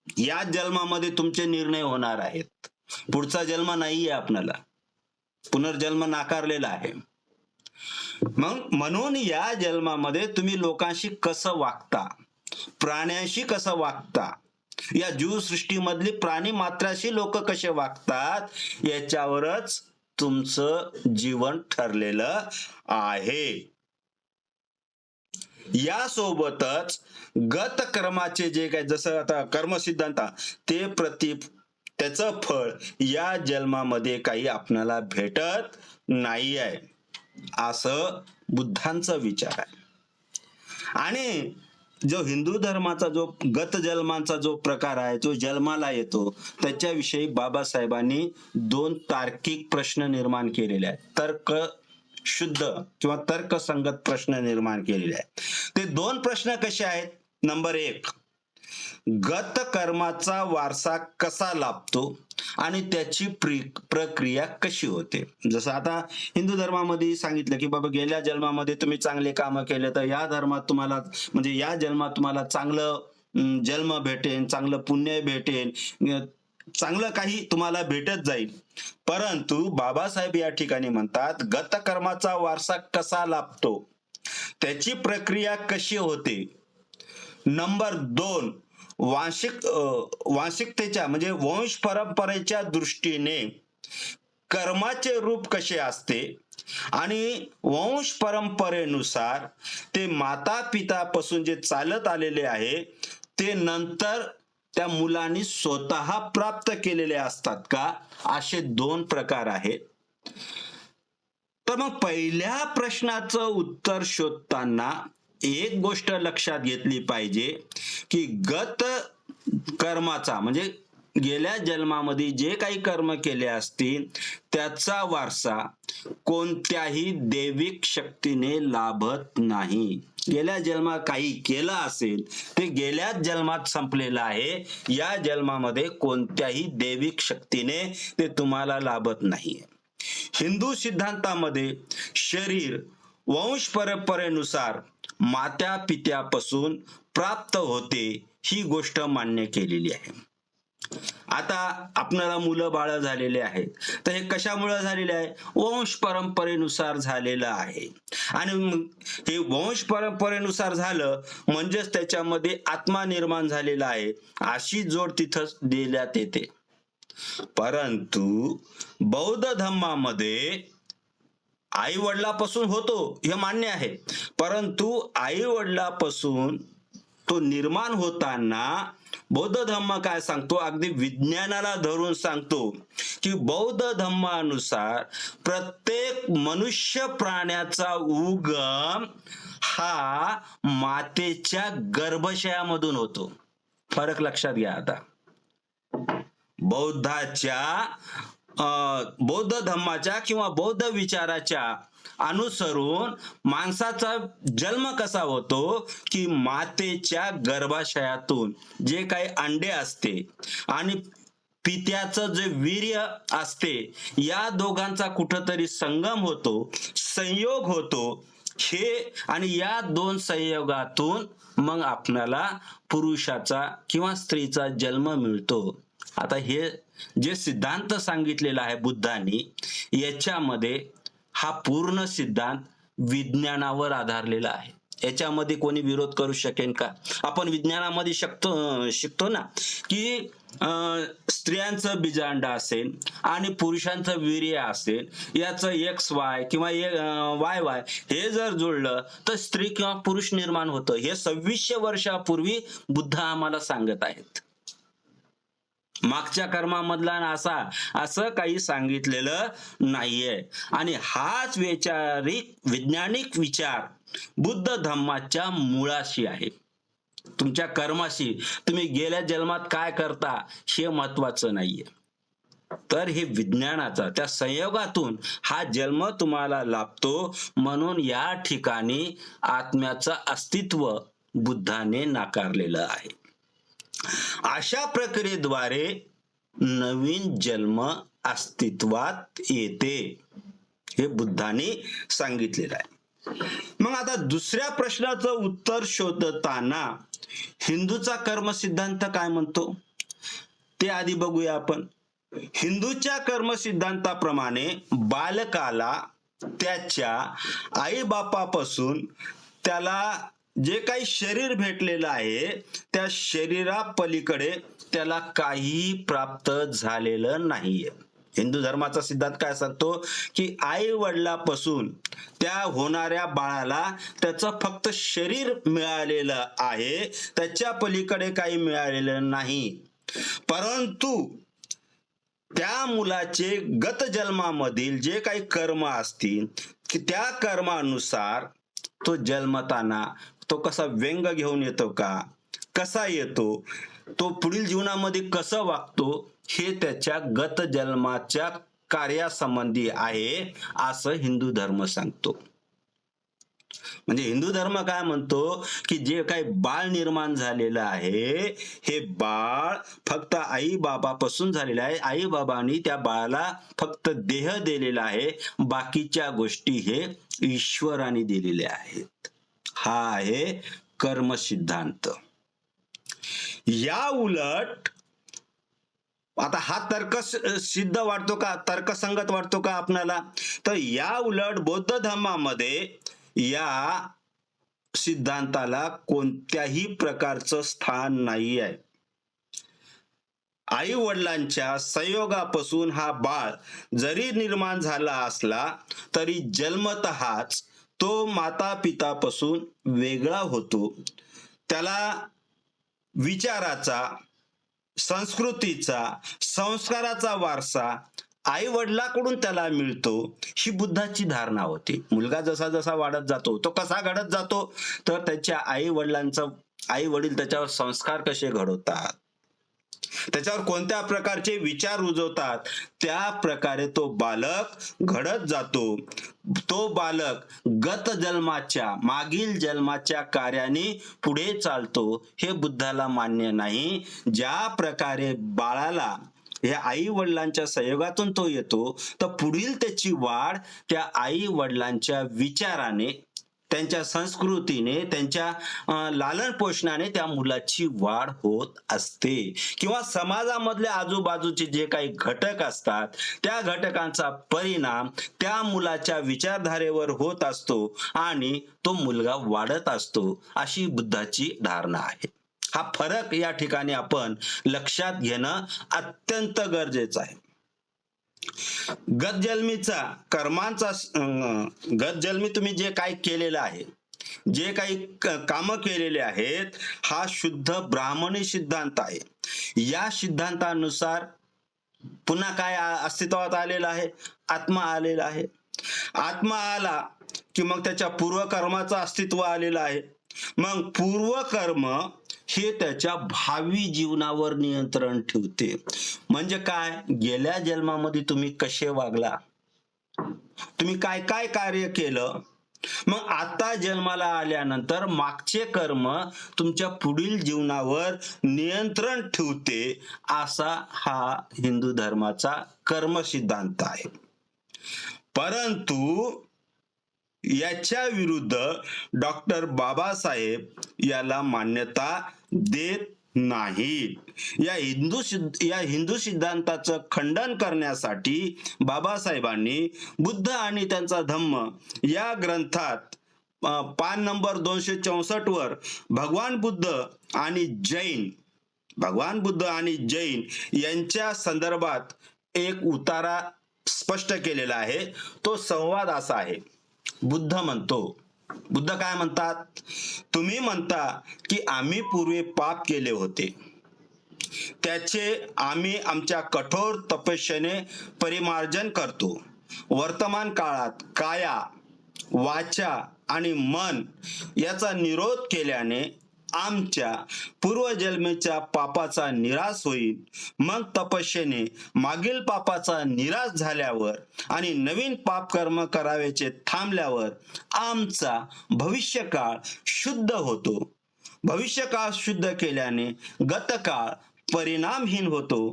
[SPEAKER 3] या जन्मामध्ये तुमचे निर्णय होणार आहेत. पुढचा जन्म नाहीये, आपल्याला पुनर्जन्म नाकारलेला आहे. म्हणून या जन्मामध्ये तुम्ही लोकांशी कसं वागता, प्राण्यांशी कसं वागता, या जीवसृष्टीमधली प्राणी मात्राशी लोक कसे वागतात याच्यावरच तुमचं जीवन ठरलेलं आहे. यासोबतच गत कर्माचे जे काही जसं आता कर्मसिद्धांत ते त्याचं फळ या जन्मामध्ये काही आपल्याला भेटत नाही आहे असं बुद्धांचा विचार आहे. आणि जो हिंदू धर्माचा जो गत जन्मांचा जो प्रकार आहे, तो जन्माला येतो, त्याच्याविषयी बाबासाहेबांनी 2 तार्किक प्रश्न निर्माण केलेले आहेत. तर्क शुद्ध किंवा तर्कसंगत प्रश्न निर्माण केलेले आहेत. ते 2 प्रश्न कसे आहेत? नंबर 1, गत कर्माचा वारसा कसा लाभतो आणि त्याची प्रक्रिया कशी होते. जसं आता हिंदू धर्मामध्ये सांगितलं की बाबा गेल्या जन्मामध्ये तुम्ही चांगले कामं केले तर या धर्मात तुम्हाला म्हणजे या जन्मात तुम्हाला चांगलं जन्म भेटेन, चांगलं पुण्य भेटेन, चांगलं काही तुम्हाला भेटत जाईल. परंतु बाबासाहेब या ठिकाणी म्हणतात गत कर्माचा वारसा कसा लाभतो, त्याची प्रक्रिया कशी होते. नंबर 2, वांशिकतेच्या म्हणजे वंश परंपरेच्या दृष्टीने कर्माचे रूप कसे असते आणि वंश परंपरेनुसार ते माता पितापासून जे चालत आलेले आहे ते नंतर त्या मुलांनी स्वतः प्राप्त केलेले असतात का, असे दोन प्रकार आहेत. तर मग पहिल्या प्रश्नाचं उत्तर शोधताना एक गोष्ट लक्षात घेतली पाहिजे की गत कर्माचा म्हणजे गेल्या जन्मामध्ये जे काही कर्म केले असतील त्याचा वारसा कोणत्याही दैविक शक्तीने लाभत नाही. गेल्या जन्मात काही केलं असेल ते गेल्याच जन्मात संपलेलं आहे. या जन्मामध्ये कोणत्याही दैविक शक्तीने ते तुम्हाला लाभत नाहीये. हिंदू सिद्धांतामध्ये शरीर वंश परंपरेनुसार मात्या पित्यापासून प्राप्त होते ही गोष्ट मान्य केलेली आहे. आता आपणाला मुलं बाळ झालेले आहेत तर हे कशामुळे झालेले आहे, वंश परंपरेनुसार झालेलं आहे. आणि हे वंश परंपरेनुसार झालं म्हणजेच त्याच्यामध्ये आत्मा निर्माण झालेला आहे अशी जोड तिथं देण्यात येते. परंतु बौद्ध धर्मामध्ये आई वडिलापासून होतो हे मान्य आहे, परंतु आई वडिलापासून तो निर्माण होताना बौद्ध धर्म काय सांगतो, अगदी विज्ञानाला धरून सांगतो की बौद्ध धर्मानुसार प्रत्येक मनुष्य प्राण्याचा उगम हा मातेच्या गर्भाशयामधून होतो. फरक लक्षात घ्या. आता बौद्ध धर्माच्या किंवा बौद्ध विचाराच्या अनुसरून माणसाचा जन्म कसा होतो की मातेच्या गर्भाशयातून जे काही अंडे असते आणि पित्याचं जे वीर्य असते या दोघांचा कुठंतरी संगम होतो, संयोग होतो. हे आणि या दोन संयोगातून मग आपल्याला पुरुषाचा किंवा स्त्रीचा जन्म मिळतो. आता हे जे सिद्धांत सांगितलेला आहे बुद्धांनी याच्यामध्ये हा पूर्ण सिद्धांत विज्ञानावर आधारलेला आहे. याच्यामध्ये कोणी विरोध करू शकेल का? आपण विज्ञानामध्ये शिकतो ना की स्त्रियांचं बीजांड असेल आणि पुरुषांचं वीर्य असेल, याचं XY किंवा YY हे जर जुळलं तर स्त्री किंवा पुरुष निर्माण होतं. हे 2600 वर्षापूर्वी बुद्ध आम्हाला सांगत आहेत. मागच्या कर्मामधला असं काही सांगितलेलं नाहीये. आणि हाच वैज्ञानिक विचार बुद्ध धर्माच्या मुळाशी आहे. तुमच्या कर्माशी तुम्ही गेल्या जन्मात काय करता हे महत्वाचं नाहीये, तर हे विज्ञानाचा त्या संयोगातून हा जन्म तुम्हाला लाभतो. म्हणून या ठिकाणी आत्म्याचं अस्तित्व बुद्धाने नाकारलेलं आहे. अशा प्रक्रियेद्वारे नवीन जन्म अस्तित्वात येते हे बुद्धाने सांगितलेलं आहे. मग आता दुसऱ्या प्रश्नाचं उत्तर शोधताना हिंदूचा कर्म सिद्धांत काय म्हणतो ते आधी बघूया आपण. हिंदूच्या कर्म सिद्धांताप्रमाणे बालकाला त्याच्या आई बापापासून त्याला जे काही शरीर भेटलेलं आहे त्या शरीरा पलीकडे त्याला काहीही प्राप्त झालेलं नाहीये. हिंदू धर्माचा सिद्धांत काय सांगतो की आई वडिलापासून त्या होणाऱ्या बाळाला त्याचं फक्त शरीर मिळालेलं आहे, त्याच्या पलीकडे काही मिळालेलं नाही. परंतु त्या मुलाचे गत जन्मामधील जे काही कर्म असतील की त्या कर्मानुसार तो जन्मताना तो कसा व्यंग घेऊन येतो का, कसा येतो, तो पुढील जीवनामध्ये कसं वागतो हे त्याच्या गत जन्माच्या कार्यासंबंधी आहे असं हिंदू धर्म सांगतो. म्हणजे हिंदू धर्म काय म्हणतो की जे काही बाळ निर्माण झालेलं आहे हे बाळ फक्त आई बाबापासून झालेलं आहे. आई बाबांनी त्या बाळाला फक्त देह दिलेला आहे, बाकीच्या गोष्टी हे ईश्वराने दिलेल्या आहेत. हा आहे कर्म सिद्धांत. या उलट आता हा तर्क सिद्ध वाटतो का, तर्कसंगत वाटतो का आपल्याला, तर या उलट बौद्ध धर्मामध्ये या सिद्धांताला कोणत्याही प्रकारचं स्थान नाही आहे. आई वडिलांच्या संयोगापासून हा बाळ जरी निर्माण झाला असला तरी जन्मतःच तो माता पितापासून वेगळा होतो. त्याला विचाराचा, संस्कृतीचा, संस्काराचा वारसा आई वडिलाकडून त्याला मिळतो, ही बुद्धाची धारणा होती. मुलगा जसा जसा वाढत जातो तो कसा घडत जातो, तर त्याच्या आई वडील त्याच्यावर संस्कार कसे घडवतात, त्याच्यावर कोणत्या प्रकारचे विचार रुजवतात, त्या प्रकारे तो बालक घडत जातो. तो बालक गत जन्माच्या, मागील जन्माच्या कार्याने पुढे चालतो. हे बुद्धाला मान्य नाही. ज्या प्रकारे बाळाला या आई वडिलांच्या संयोगातून तो येतो, तर पुढील त्याची वाढ त्या आई वडिलांच्या विचाराने, त्यांच्या संस्कृतीने, त्यांच्या लालन पोषणाने त्या मुलाची वाढ होत असते. किंवा समाजामधले आजूबाजूचे जे काही घटक असतात, त्या घटकांचा परिणाम त्या मुलाच्या विचारधारेवर होत असतो आणि तो मुलगा वाढत असतो, अशी बुद्धाची धारणा आहे. हा फरक या ठिकाणी आपण लक्षात घेणं अत्यंत गरजेचं आहे. गतजन्मीचा कर्मांचा गतजन्मी तुम्ही जे काही केलेलं आहे, जे काही काम केलेले आहेत, हा शुद्ध ब्राह्मणी सिद्धांत आहे. या सिद्धांतानुसार पुन्हा काय अस्तित्वात आलेलं आहे? आत्मा आलेला आहे. आत्मा आला की मग त्याच्या पूर्वकर्माचं अस्तित्व आलेलं आहे. मग पूर्वकर्म हे त्याच्या भावी जीवनावर नियंत्रण ठेवते. म्हणजे काय? गेल्या जन्मामध्ये तुम्ही कसे वागला, तुम्ही काय काय कार्य केलं, मग आता जन्माला आल्यानंतर मागचे कर्म तुमच्या पुढील जीवनावर नियंत्रण ठेवते. असा हा हिंदू धर्माचा कर्म सिद्धांत आहे. परंतु याच्या विरुद्ध डॉक्टर बाबासाहेब याला मान्यता देत नाहीत. या हिंदू सिद्धांताचं खंडन करण्यासाठी बाबासाहेबांनी बुद्ध आणि त्यांचा धम्म या ग्रंथात पान नंबर 264 वर भगवान बुद्ध आणि जैन यांच्या संदर्भात एक उतारा स्पष्ट केलेला आहे. तो संवाद असा आहे. बुद्ध काय म्हणतात? तुम्ही म्हणता की आम्ही पूर्वी पाप केले होते, त्याचे आम्ही आमच्या कठोर तपस्येने परिमार्जन करतो. वर्तमान काळात काया, वाचा आणि मन याचा निरोध केल्याने आमच्या पूर्वजन्मीच्या पापाचा निराश होईल. मग तपस्येने मागील पापाचा निराश झाल्यावर आणि नवीन पाप कर्म करावेचे थांबल्यावर आमचा भविष्यकाळ शुद्ध होतो. भविष्यकाळ शुद्ध केल्याने गतकाळ परिणामहीन होतो.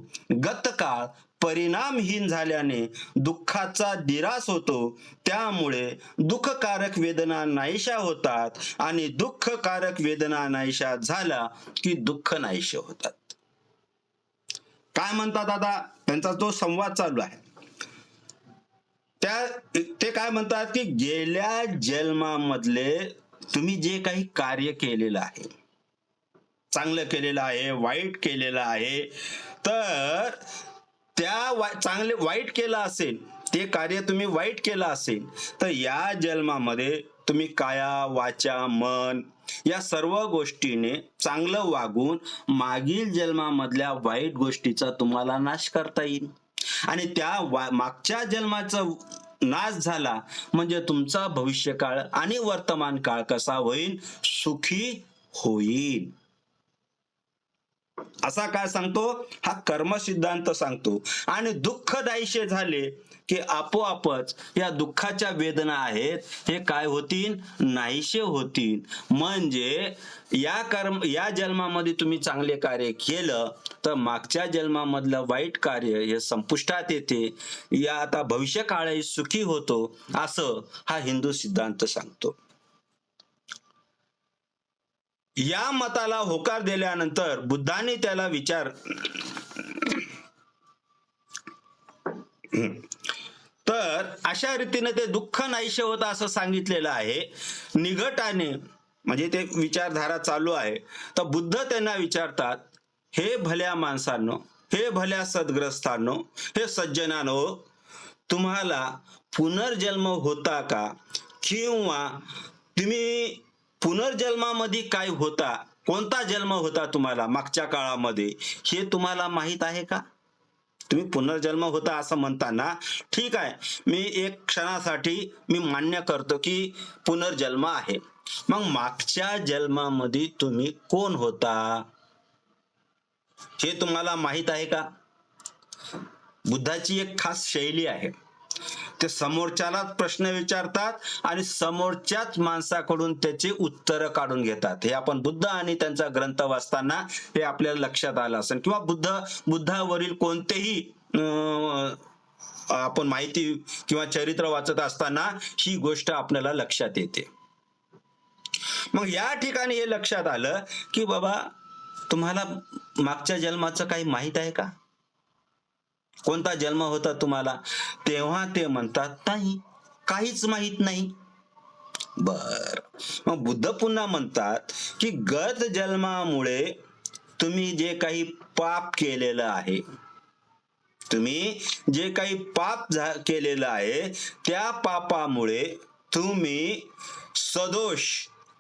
[SPEAKER 3] गतकाळ परिणामहीन झाल्याने दुःखाचा निराश होतो. त्यामुळे दुःखकारक वेदना नाहीशा होतात आणि दुःखकारक वेदना नाहीशा झाला की दुःख नाहीशे होतात. काय म्हणतात आता? त्यांचा जो संवाद चालू आहे ते काय म्हणतात की गेल्या जन्मामधले तुम्ही जे काही कार्य केलेलं आहे, चांगलं केलेलं आहे, वाईट केलेलं आहे, तर त्या वाईट केलं असेल, ते कार्य तुम्ही वाईट केलं असेल, तर या जन्मामध्ये तुम्ही काया, वाचा, मन या सर्व गोष्टीने चांगलं वागून मागील जन्मामधल्या वाईट गोष्टीचा तुम्हाला नाश करता येईल. आणि त्या मागच्या जन्माचा नाश झाला म्हणजे तुमचा भविष्यकाळ आणि वर्तमान काळ कसा होईल? सुखी होईल. असा काय सांगतो? हा कर्म सिद्धांत सांगतो. आणि दुःख नाहीशे झाले की आपोआपच या दुःखाच्या वेदना आहेत, हे काय होतील? नाहीशे होतील. म्हणजे या जन्मामध्ये तुम्ही चांगले कार्य केलं तर मागच्या जन्मामधलं वाईट कार्य हे संपुष्टात येते. या आता भविष्य काळही सुखी होतो, असं हा हिंदू सिद्धांत सांगतो. या मताला होकार दिल्यानंतर बुद्धाने त्याला तर अशा रीतीने ते दुःख नाहीशे होतं असं सांगितलेलं आहे. निघटाने म्हणजे ते विचारधारा चालू आहे. तर बुद्ध त्यांना विचारतात, हे भल्या माणसांनो, हे भल्या सद्ग्रस्तांनो, हे सज्जनानो, तुम्हाला पुनर्जन्म होता का? किंवा तुम्ही पुनर्जन्मामध्ये काय होता, कोणता जन्म होता तुम्हाला मागच्या काळामध्ये, हे तुम्हाला माहित आहे का? तुम्ही पुनर्जन्म होता असं म्हणताना ठीक आहे, मी एक क्षणासाठी मी मान्य करतो की पुनर्जन्म आहे. मग मागच्या जन्मामध्ये तुम्ही कोण होता हे तुम्हाला माहित आहे का? बुद्धाची एक खास शैली आहे. ते समोरच्यालाच प्रश्न विचारतात आणि समोरच्याच माणसाकडून त्याचे उत्तर काढून घेतात. हे आपण बुद्ध आणि त्यांचा ग्रंथ वाचताना हे आपल्याला लक्षात आलं असेल, किंवा बुद्धावरील कोणतेही आपण माहिती किंवा चरित्र वाचत असताना ही गोष्ट आपल्याला लक्षात येते. मग या ठिकाणी हे लक्षात आलं की बाबा तुम्हाला मागच्या जन्माचं काही माहित आहे का? कोणता जन्म होता तुम्हाला? तेव्हा ते म्हणतात नाही, काहीच माहित नाही. बर, मग बुद्ध पुन्हा म्हणतात की गत जन्मामुळे तुम्ही जे काही पाप केलेलं आहे, तुम्ही जे काही पाप केलेलं आहे त्या पापामुळे तुम्ही सदोष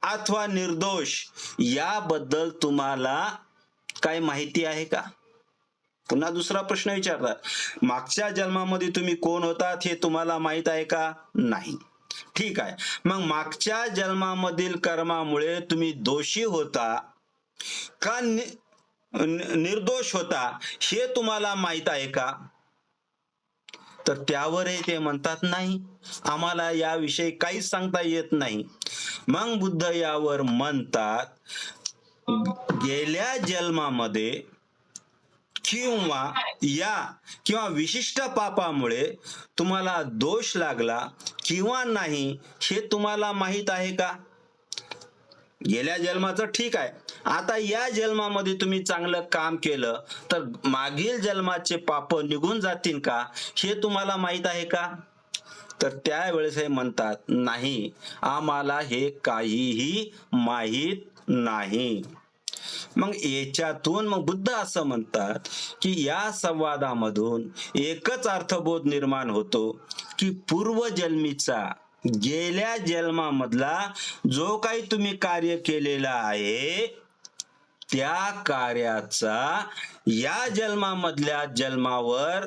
[SPEAKER 3] अथवा निर्दोष याबद्दल तुम्हाला काय माहिती आहे का? पुन्हा दुसरा प्रश्न विचारतात, मागच्या जन्मामध्ये तुम्ही कोण होतात हे तुम्हाला माहित आहे का? नाही. ठीक आहे, मग मागच्या जन्मामधील कर्मामुळे तुम्ही दोषी होता का निर्दोष होता हे तुम्हाला माहित आहे का? तर त्यावरही ते म्हणतात नाही, आम्हाला याविषयी काहीच सांगता येत नाही. मग बुद्ध यावर म्हणतात, गेल्या जन्मामध्ये किंवा विशिष्ट पापामुळे तुम्हाला दोष लागला किंवा नाही हे तुम्हाला माहित आहे का? गेल्या जन्माचं ठीक आहे, आता या जन्मामध्ये तुम्ही चांगलं काम केलं तर मागील जन्माचे पाप निघून जातील का हे तुम्हाला माहित आहे का? तर त्यावेळेस हे म्हणतात नाही, आम्हाला हे काहीही माहित नाही. मग याच्यातून मग बुद्ध असं म्हणतात की या संवादामधून एकच अर्थबोध निर्माण होतो की पूर्वजन्मीचा, गेल्या जन्मामधला जो काही तुम्ही कार्य केलेला आहे त्या कार्याचा या जन्मामधल्या जन्मावर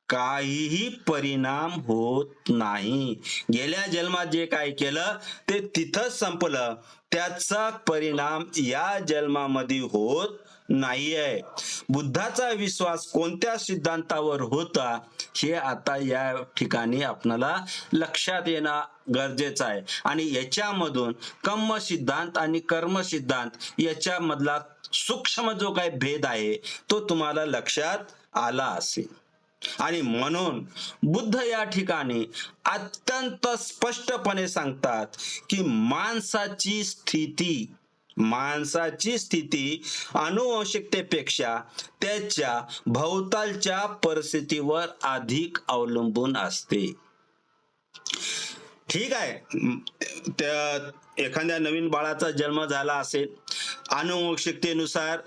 [SPEAKER 3] काहीही परिणाम होत नाही. गेल्या जन्मात जे काय केलं ते तिथंच संपलं, त्याचा परिणाम या जन्मामध्ये होत नाहीये. बुद्धाचा विश्वास कोणत्या सिद्धांतावर होता हे आता या ठिकाणी आपल्याला लक्षात येणं गरजेचं आहे. आणि याच्यामधून कम्म सिद्धांत आणि कर्म सिद्धांत याच्यामधला सूक्ष्म जो काही भेद आहे तो तुम्हाला लक्षात आला असेल. आणि म्हणून बुद्ध या ठिकाणी अत्यंत स्पष्टपणे सांगतात की माणसाची स्थिती आनुवंशिकतेपेक्षा त्याच्या भोवतालच्या परिस्थितीवर अधिक अवलंबून असते. ठीक आहे, त्या एखाद्या नवीन बाळाचा जन्म झाला असेल, आनुवंशिकतेनुसार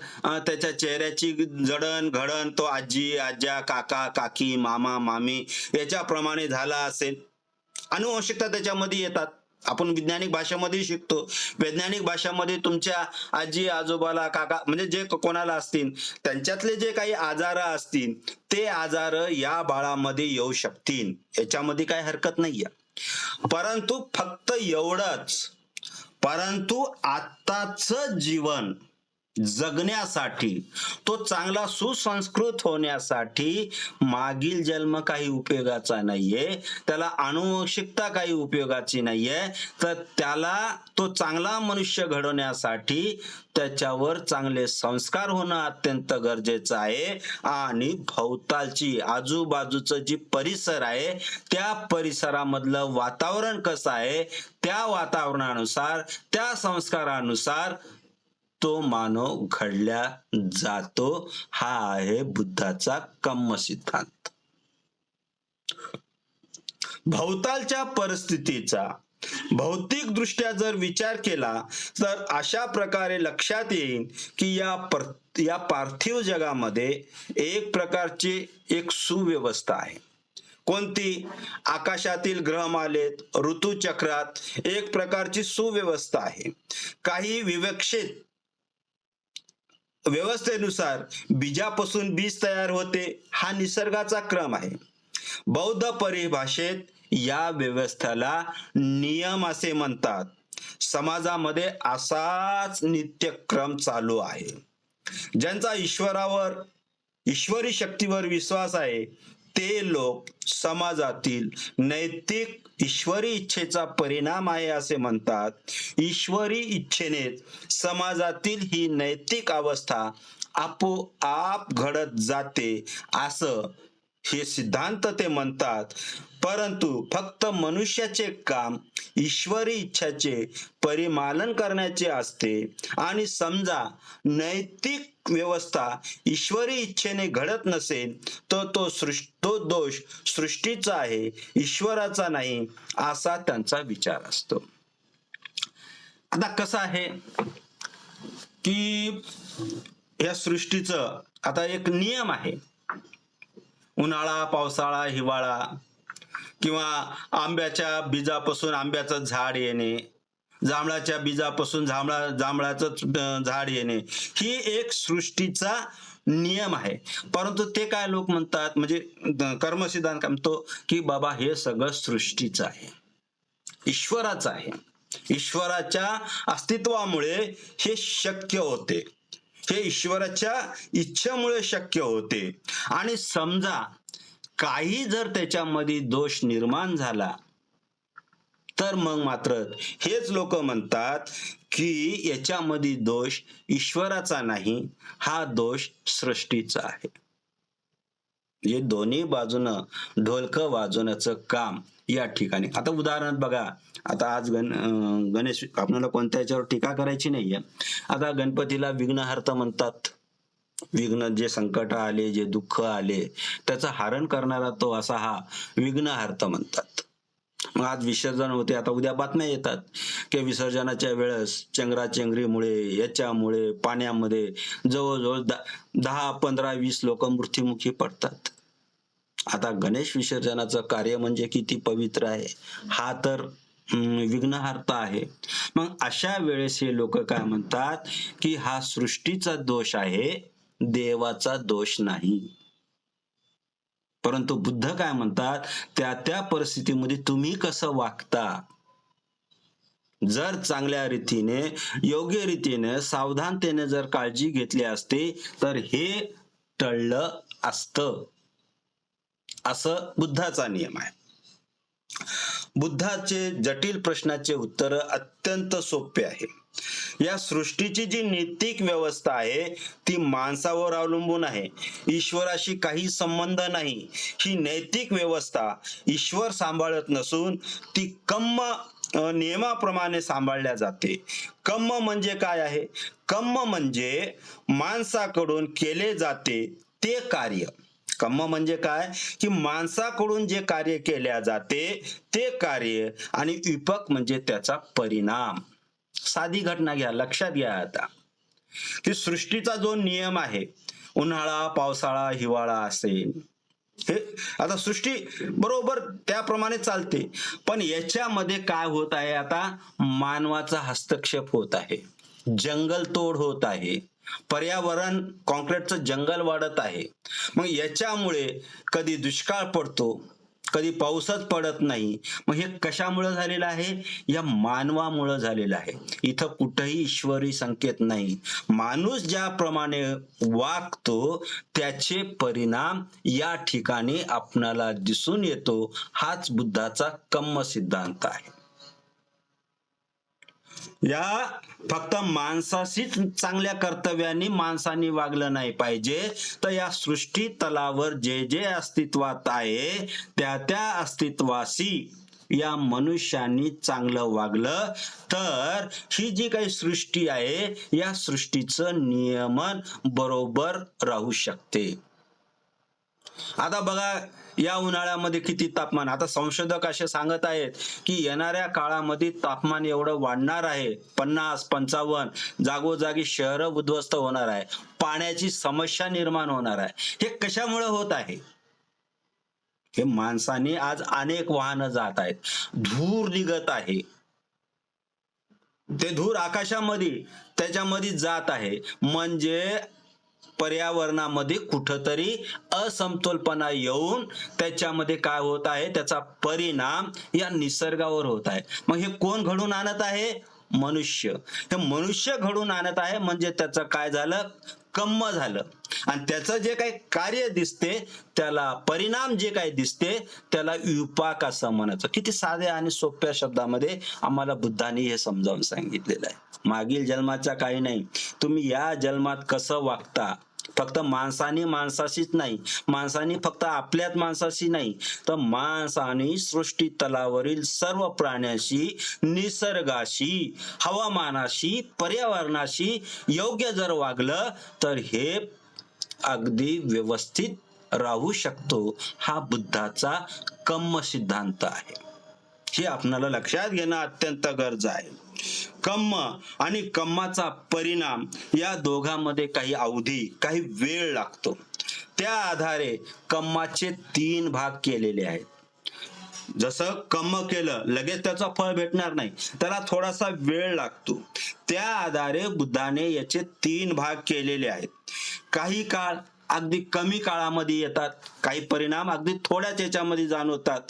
[SPEAKER 3] त्याच्या चेहऱ्याची जडण-घडण तो आजी, आजा, काका, काकी, मामा, मामी याच्याप्रमाणे झाला असेल. आनुवंशिकता त्याच्यामध्ये येतात. आपण वैज्ञानिक भाषेमध्ये शिकतो. वैज्ञानिक भाषेमध्ये तुमच्या आजी, आजोबाला, काका म्हणजे जे कोणाला असतील त्यांच्यातले जे काही आजार असतील ते आजार या बाळामध्ये येऊ शकतील, याच्यामध्ये काही हरकत नाहीये. परंतु फक्त एवढंच, परंतु आत्ताच जीवन जगण्यासाठी, तो चांगला सुसंस्कृत होण्यासाठी मागील जन्म काही उपयोगाचा नाहीये, त्याला आनुवंशिकता काही उपयोगाची नाहीये. तर त्याला तो चांगला मनुष्य घडवण्यासाठी त्याच्यावर चांगले संस्कार होणं अत्यंत गरजेचं आहे. आणि भोवतालची आजूबाजूचं जी परिसर आहे त्या परिसरामधलं वातावरण कसं आहे, त्या वातावरणानुसार, त्या संस्कारानुसार तो मानव घडल्या जातो. हा आहे बुद्धाचा कम्म सिद्धांत. भोवतालच्या परिस्थितीचा भौतिक दृष्ट्या जर विचार केला तर अशा प्रकारे लक्षात येईल की या पार्थिव जगामध्ये एक प्रकारची एक सुव्यवस्था आहे. कोणती? आकाशातील ग्रहमालेत ऋतुचक्रात एक प्रकारची सुव्यवस्था आहे. काही विवक्षित व्यवस्थेनुसार बीजापासून बीज तयार होते, हा निसर्गाचा क्रम आहे. बौद्ध परिभाषेत या व्यवस्थेला नियम असे म्हणतात. समाजामध्ये असाच नित्यक्रम चालू आहे. ज्यांचा ईश्वरी शक्तीवर विश्वास आहे ते लोक समाजातील नैतिक ईश्वरी इच्छेचा परिणाम आहे असे म्हणतात. ईश्वरी इच्छेने समाजातील ही नैतिक अवस्था आपोआप घडत जाते असं हे सिद्धांत ते म्हणतात. परंतु फक्त मनुष्याचे काम ईश्वरी इच्छाचे परिपालन करण्याचे असते आणि समजा नैतिक व्यवस्था ईश्वरी इच्छेने घडत नसेल तर तो दोष सृष्टीचा आहे, ईश्वराचा नाही असा त्यांचा विचार असतो. आता कसं आहे की या सृष्टीचं आता एक नियम आहे. उन्हाळा, पावसाळा, हिवाळा किंवा आंब्याच्या बीजापासून आंब्याचं झाड येणे, जांभळाच्या बीजापासून जांभळाचं झाड येणे, ही एक सृष्टीचा नियम आहे. परंतु ते काय लोक म्हणतात, म्हणजे कर्मसिद्धांत काय म्हणतो की बाबा हे सगळं सृष्टीचं आहे, ईश्वराचं आहे. ईश्वराच्या अस्तित्वामुळे हे शक्य होते, हे ईश्वराच्या इच्छेमुळे शक्य होते. आणि समजा काही जर त्याच्यामध्ये दोष निर्माण झाला तर मग मात्र हेच लोक म्हणतात की याच्यामध्ये दोष ईश्वराचा नाही, हा दोष सृष्टीचा आहे. हे दोन्ही बाजूनं ढोलकं वाजवण्याचं काम या ठिकाणी. आता उदाहरण बघा, आता आज गणेश, आपल्याला कोणत्या याच्यावर टीका करायची नाहीये. आता गणपतीला विघ्नहर्ता म्हणतात. विघ्न, जे संकट आले, जे दुःख आले, त्याचं हरण करणारा तो असा हा विघ्नहर्ता म्हणतात. मग आज विसर्जन होते, आता उद्या बातम्या येतात की विसर्जनाच्या वेळेस चेंगराचेंगरीमुळे, याच्यामुळे पाण्यामध्ये जवळजवळ 10, 15, 20 लोक मृत्युमुखी पडतात. आता गणेश विसर्जनाचं कार्य म्हणजे किती पवित्र आहे, हा तर विघ्नहर्ता आहे. मग अशा वेळेस हे लोक काय म्हणतात की हा सृष्टीचा दोष आहे, देवाचा दोष नाही. परंतु बुद्ध काय म्हणतात, त्या परिस्थितीमध्ये तुम्ही कसं वागता, जर चांगल्या रीतीने, योग्य रीतीने, सावधानतेने जर काळजी घेतली असते तर हे टळलं असतं, असं बुद्धाचा नियम आहे. बुद्धाचे जटिल प्रश्नाचे उत्तर अत्यंत सोपे आहे. या सृष्टीची जी नैतिक व्यवस्था आहे ती माणसावर अवलंबून आहे, ईश्वराशी काही संबंध नाही. ही नैतिक व्यवस्था ईश्वर सांभाळत नसून ती कम्म नियमाप्रमाणे सांभाळल्या जाते. कम्म म्हणजे काय आहे? कम्म म्हणजे माणसाकडून केले जाते ते कार्य. कर्म म्हणजे काय की माणसाकडून जे कार्य केले जाते ते कार्य, आणि विपाक म्हणजे त्याचा परिणाम. साधी घटना घ्या, लक्षात घ्या आता की सृष्टीचा जो नियम आहे, उन्हाळा, पावसाळा, हिवाळा असेल, हे आता सृष्टी बरोबर त्याप्रमाणे चालते. पण याच्यामध्ये काय होत आहे, आता मानवाचा हस्तक्षेप होत आहे, जंगल तोड होत आहे, पर्यावरण, कॉन्क्रीटचं जंगल वाढत आहे. मग याच्यामुळे कधी दुष्काळ पडतो, कधी पाऊसच पडत नाही. मग हे कशामुळे झालेलं आहे? या मानवामुळे झालेलं आहे. इथं कुठेही ईश्वरी संकेत नाही. माणूस ज्याप्रमाणे वागतो त्याचे परिणाम या ठिकाणी आपणाला दिसून येतो. हाच बुद्धाचा कम्म सिद्धांत आहे. या फक्त माणसाशीच चांगल्या कर्तव्याने माणसाने वागलं नाही पाहिजे, तर या सृष्टी तलावर जे जे अस्तित्वात आहे त्या अस्तित्वाशी या मनुष्यानी चांगलं वागलं तर ही जी काही सृष्टी आहे या सृष्टीचं नियमन बरोबर राहू शकते. आता बघा या उन्हाळ्यामध्ये किती तापमान, आता संशोधक असे सांगत आहेत की येणाऱ्या काळामध्ये तापमान एवढं वाढणार आहे, 50-55, जागोजागी शहरं उद्ध्वस्त होणार आहे, पाण्याची समस्या निर्माण होणार आहे. हे कशामुळे होत आहे? हे माणसाने आज अनेक वाहनं जात आहेत, धूर निघत आहे, ते धूर आकाशामध्ये त्याच्यामध्ये जात आहे, म्हणजे पर्यावरणामध्ये कुठंतरी असमतोलपणा येऊन त्याच्यामध्ये काय होत आहे, त्याचा परिणाम या निसर्गावर होत आहे. मग हे कोण घडून आणत आहे? मनुष्य. हे मनुष्य घडून आणत आहे, म्हणजे त्याचं काय झालं, कम्म झालं. आणि त्याचं जे काही कार्य दिसते, त्याला परिणाम जे काही दिसते, त्याला विपाक असं म्हणायचं. किती साध्या आणि सोप्या शब्दामध्ये आम्हाला बुद्धांनी हे समजावून सांगितलेलं आहे. मागील जन्माचा काही नाही, तुम्ही या जन्मात कसं वागता, फक्त माणसाने माणसाशीच नाही, माणसाने फक्त आपल्याच माणसाशी नाही, तर माणसाने सृष्टी तलावरील सर्व प्राण्याशी, निसर्गाशी, हवामानाशी, पर्यावरणाशी योग्य जर वागलं तर हे अगदी व्यवस्थित राहू शकतो. हा बुद्धाचा कम्म सिद्धांत आहे. हे आपल्याला लक्षात घेणं अत्यंत गरज आहे. कम्म आणि कम्माचा परिणाम या दोघांमध्ये काही अवधी, काही वेळ लागतो. त्या आधारे कम्माचे 3 भाग केलेले आहेत. जसं कम्म केलं लगेच त्याचं फळ भेटणार नाही, त्याला थोडासा वेळ लागतो. त्या आधारे बुद्धाने याचे 3 भाग केलेले आहेत. काही काळ अगदी कमी काळामध्ये येतात, काही परिणाम अगदी थोड्याच याच्यामध्ये जाणवतात,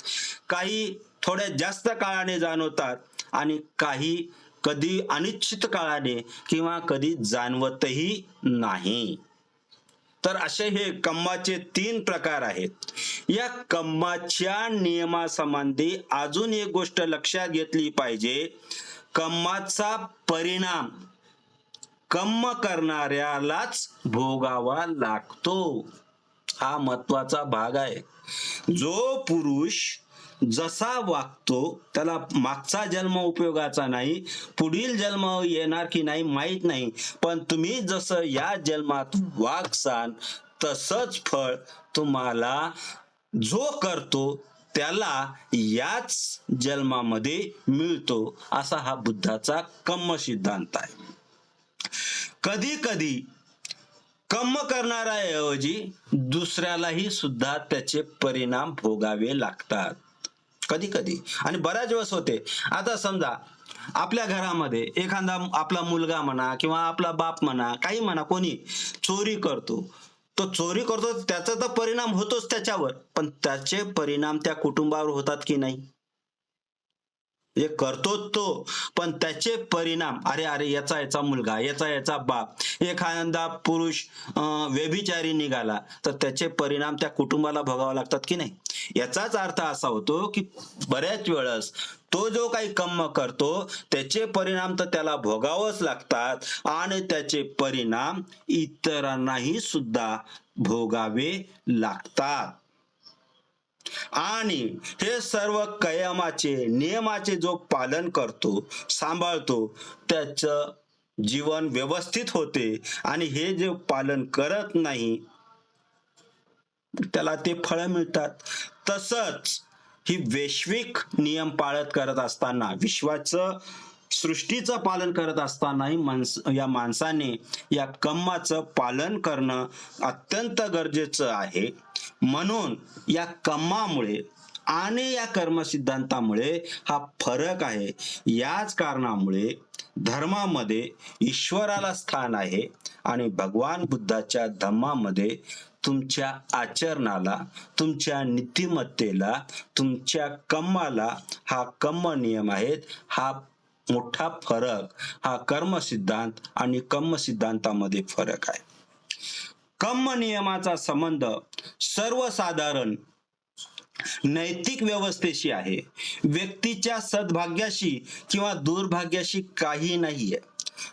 [SPEAKER 3] काही थोड्या जास्त काळाने जाणवतात, आणि काही कधी अनिश्चित काळाने किंवा कधी जाणवतही नाही. तर असे हे कम्माचे 3 प्रकार आहेत. या कम्माच्या नियमासंबंधी अजून एक गोष्ट लक्षात घेतली पाहिजे. कम्माचा परिणाम कम्म करणाऱ्यालाच भोगावा लागतो. हा महत्वाचा भाग आहे. जो पुरुष जसा वागतो त्याला मागचा जन्म उपयोगाचा नाही, पुढील जन्म येणार की नाही माहित नाही, पण तुम्ही जसं या जन्मात वागसाल तसंच फळ तुम्हाला जो करतो त्याला याच जन्मामध्ये मिळतो. असा हा बुद्धाचा कम्म सिद्धांत आहे. कधी कधी कम्म करणाऱ्याऐवजी दुसऱ्यालाही सुद्धा त्याचे परिणाम भोगावे लागतात, कधी कधी, आणि बऱ्याच वेळेस होते. आता समजा आपल्या घरामध्ये एखादा आपला मुलगा म्हणा किंवा आपला बाप म्हणा, काही म्हणा, कोणी चोरी करतो, तो चोरी करतो, त्याचा तर परिणाम होतोच त्याच्यावर, पण त्याचे परिणाम त्या कुटुंबावर होतात की नाही? हे करतो तो, पण त्याचे परिणाम, अरे याचा मुलगा, याचा बाप, एखादा पुरुष व्यभिचारी निघाला तर त्याचे परिणाम त्या कुटुंबाला भोगावे लागतात की नाही? याचाच अर्थ असा होतो की बऱ्याच वेळेस तो जो काही कम्म करतो त्याचे परिणाम तर त्याला भोगावंच लागतात, आणि त्याचे परिणाम इतरांनाही सुद्धा भोगावे लागतात. आणि हे सर्व कयमाचे, नियमाचे जो पालन करतो, सांभाळतो, त्याचं जीवन व्यवस्थित होते. आणि हे जे पालन करत नाही त्याला ते फळ मिळतात. तसंच ही वैश्विक नियम पाळत करत असताना, विश्वाचं, सृष्टीचं पालन करत असतानाही या माणसाने या कम्माचं पालन करणं अत्यंत गरजेचं आहे. म्हणून या कम्मामुळे आणि या कर्मसिद्धांतामुळे हा फरक आहे. याच कारणामुळे धर्मामध्ये ईश्वराला स्थान आहे, आणि भगवान बुद्धाच्या धम्मामध्ये तुमच्या आचरणाला, तुमच्या नीतिमत्तेला, तुमच्या कम्माला हा कम्म नियम आहेत. हा मोठा फरक, हा कर्मसिद्धांत आणि कम्म सिद्धांतामध्ये फरक आहे. कम्म नियमाचा संबंध सर्वसाधारण नैतिक व्यवस्थेशी आहे. व्यक्तीच्या सद्भाग्याशी किंवा दुर्भाग्याशी काही नाहीये.